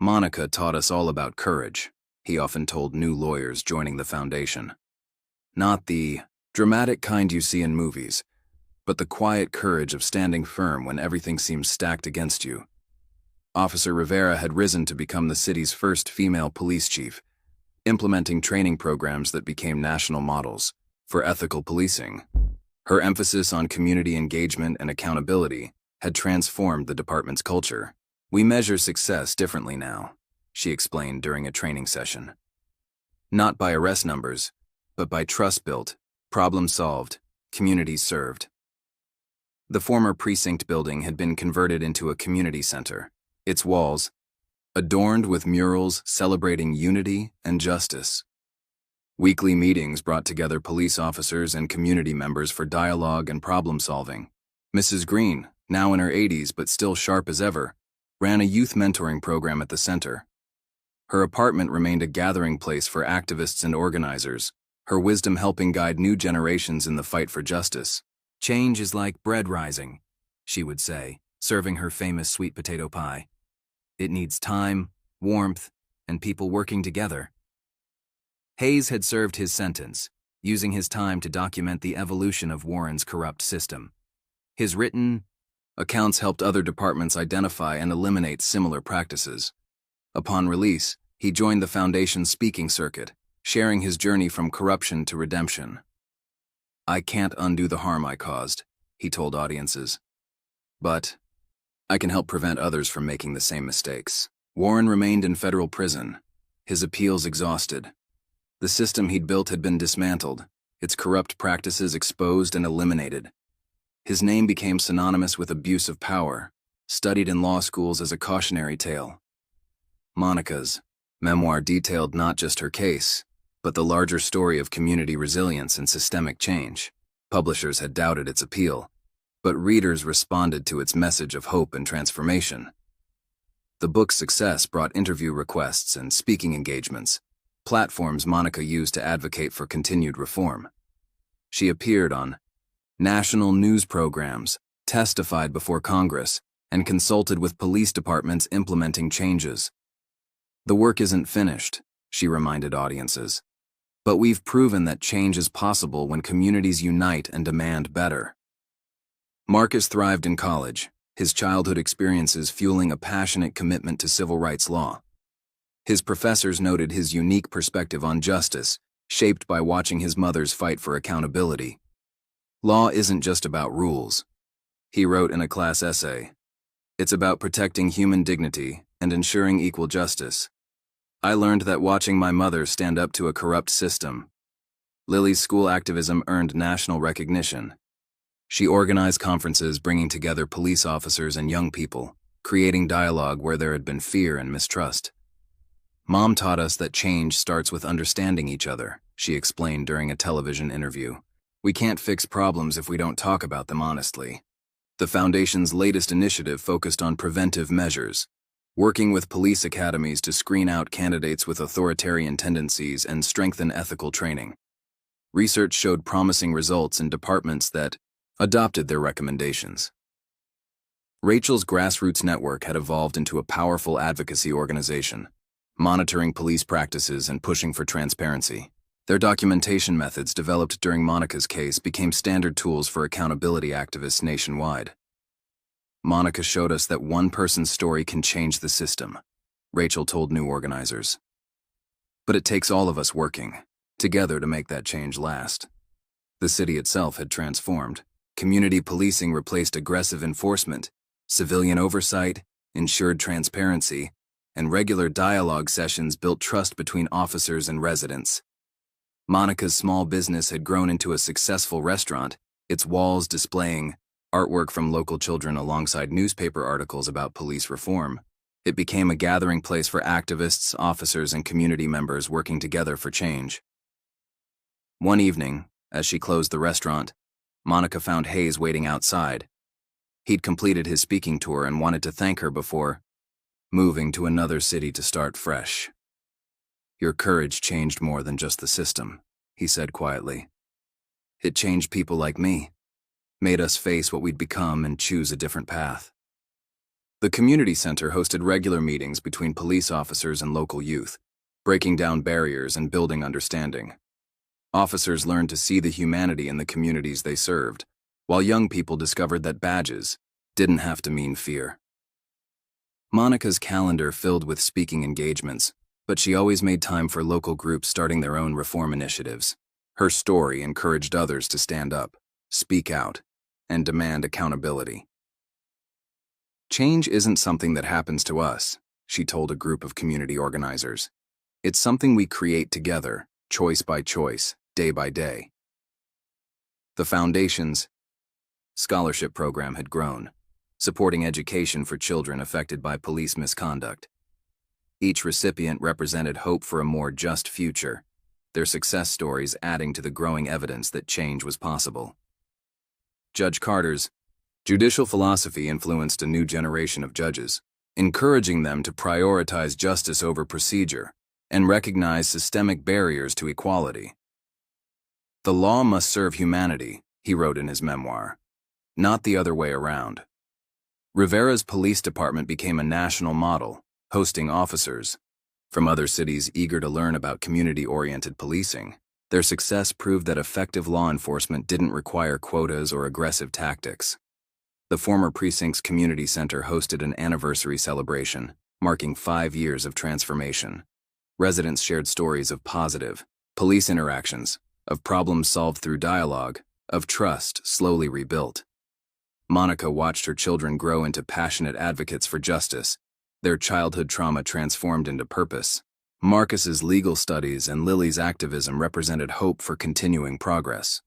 Monica taught us all about courage, he often told new lawyers joining the foundation. Not the dramatic kind you see in movies, but the quiet courage of standing firm when everything seems stacked against you. Officer Rivera had risen to become the city's first female police chief, implementing training programs that became national models for ethical policing. Her emphasis on community engagement and accountability had transformed the department's culture. "We measure success differently now," she explained during a training session. "Not by arrest numbers, but by trust built, problem solved, communities served." The former precinct building had been converted into a community center, its walls adorned with murals celebrating unity and justice. Weekly meetings brought together police officers and community members for dialogue and problem solving. Mrs. Green, now in her 80s but still sharp as ever, ran a youth mentoring program at the center. Her apartment remained a gathering place for activists and organizers, her wisdom helping guide new generations in the fight for justice. "Change is like bread rising," she would say, serving her famous sweet potato pie. "It needs time, warmth, and people working together." Hayes had served his sentence, using his time to document the evolution of Warren's corrupt system. His written accounts helped other departments identify and eliminate similar practices. Upon release, he joined the Foundation's speaking circuit, sharing his journey from corruption to redemption. "I can't undo the harm I caused," he told audiences. "But I can help prevent others from making the same mistakes." Warren remained in federal prison, his appeals exhausted. The system he'd built had been dismantled, its corrupt practices exposed and eliminated. His name became synonymous with abuse of power, studied in law schools as a cautionary tale. Monica's memoir detailed not just her case, but the larger story of community resilience and systemic change. Publishers had doubted its appeal, but readers responded to its message of hope and transformation. The book's success brought interview requests and speaking engagements, platforms Monica used to advocate for continued reform. She appeared on national news programs, testified before Congress, and consulted with police departments implementing changes. "The work isn't finished," she reminded audiences, "but we've proven that change is possible when communities unite and demand better." Marcus thrived in college, his childhood experiences fueling a passionate commitment to civil rights law. His professors noted his unique perspective on justice, shaped by watching his mother's fight for accountability. "Law isn't just about rules," he wrote in a class essay. "It's about protecting human dignity and ensuring equal justice. I learned that watching my mother stand up to a corrupt system." Lily's school activism earned national recognition. She organized conferences bringing together police officers and young people, creating dialogue where there had been fear and mistrust. "Mom taught us that change starts with understanding each other," she explained during a television interview. "We can't fix problems if we don't talk about them honestly." The Foundation's latest initiative focused on preventive measures, working with police academies to screen out candidates with authoritarian tendencies and strengthen ethical training. Research showed promising results in departments that adopted their recommendations. Rachel's grassroots network had evolved into a powerful advocacy organization, monitoring police practices and pushing for transparency. Their documentation methods developed during Monica's case became standard tools for accountability activists nationwide. "Monica showed us that one person's story can change the system," Rachel told new organizers. "But it takes all of us working together to make that change last." The city itself had transformed. Community policing replaced aggressive enforcement, civilian oversight, ensured transparency, and regular dialogue sessions built trust between officers and residents. Monica's small business had grown into a successful restaurant, its walls displaying artwork from local children alongside newspaper articles about police reform. It became a gathering place for activists, officers, and community members working together for change. One evening, as she closed the restaurant, Monica found Hayes waiting outside. He'd completed his speaking tour and wanted to thank her before moving to another city to start fresh. "Your courage changed more than just the system," he said quietly. "It changed people like me." made us face what we'd become and choose a different path. The community center hosted regular meetings between police officers and local youth, breaking down barriers and building understanding. Officers learned to see the humanity in the communities they served, while young people discovered that badges didn't have to mean fear. Monica's calendar filled with speaking engagements, but she always made time for local groups starting their own reform initiatives. Her story encouraged others to stand up, speak out, and demand accountability. Change isn't something that happens to us, she told a group of community organizers. It's something we create together, choice by choice, day by day. The Foundation's scholarship program had grown, supporting education for children affected by police misconduct. Each recipient represented hope for a more just future, their success stories adding to the growing evidence that change was possible. Judge Carter's judicial philosophy influenced a new generation of judges, encouraging them to prioritize justice over procedure and recognize systemic barriers to equality. "The law must serve humanity," he wrote in his memoir, "not the other way around." Rivera's police department became a national model, hosting officers from other cities eager to learn about community-oriented policing. Their success proved that effective law enforcement didn't require quotas or aggressive tactics. The former precinct's community center hosted an anniversary celebration, marking 5 years of transformation. Residents shared stories of positive police interactions, of problems solved through dialogue, of trust slowly rebuilt. Monica watched her children grow into passionate advocates for justice, their childhood trauma transformed into purpose. Marcus's legal studies and Lily's activism represented hope for continuing progress.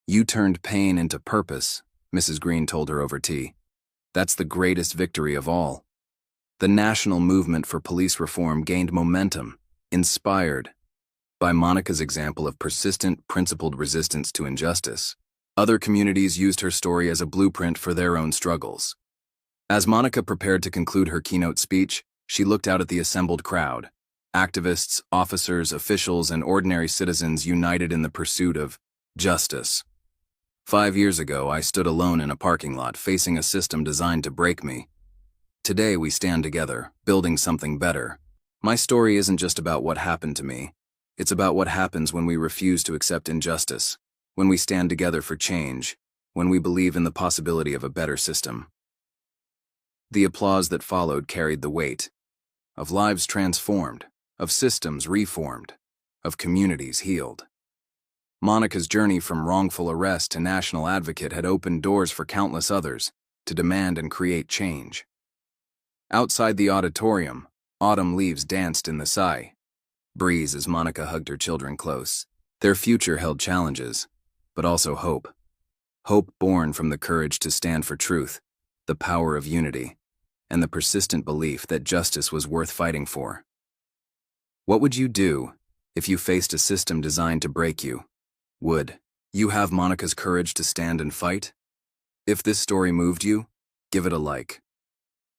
"You turned pain into purpose," Mrs. Green told her over tea. "That's the greatest victory of all." The national movement for police reform gained momentum, inspired by Monica's example of persistent, principled resistance to injustice. Other communities used her story as a blueprint for their own struggles. As Monica prepared to conclude her keynote speech, she looked out at the assembled crowd. Activists, officers, officials, and ordinary citizens united in the pursuit of justice. "5 years ago, I stood alone in a parking lot facing a system designed to break me. Today, we stand together, building something better. My story isn't just about what happened to me. It's about what happens when we refuse to accept injustice, when we stand together for change, when we believe in the possibility of a better system." The applause that followed carried the weight of lives transformed, of systems reformed, of communities healed. Monica's journey from wrongful arrest to national advocate had opened doors for countless others to demand and create change. Outside the auditorium, autumn leaves danced in the sigh breeze as Monica hugged her children close. Their future held challenges, but also hope. Hope born from the courage to stand for truth, the power of unity, and the persistent belief that justice was worth fighting for. What would you do if you faced a system designed to break you? Would you have Monica's courage to stand and fight? If this story moved you, give it a like.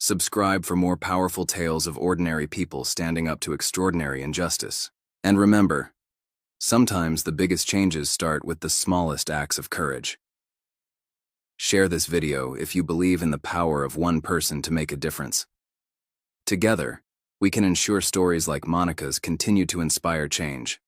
Subscribe for more powerful tales of ordinary people standing up to extraordinary injustice. And remember, sometimes the biggest changes start with the smallest acts of courage. Share this video if you believe in the power of one person to make a difference. Together, we can ensure stories like Monica's continue to inspire change.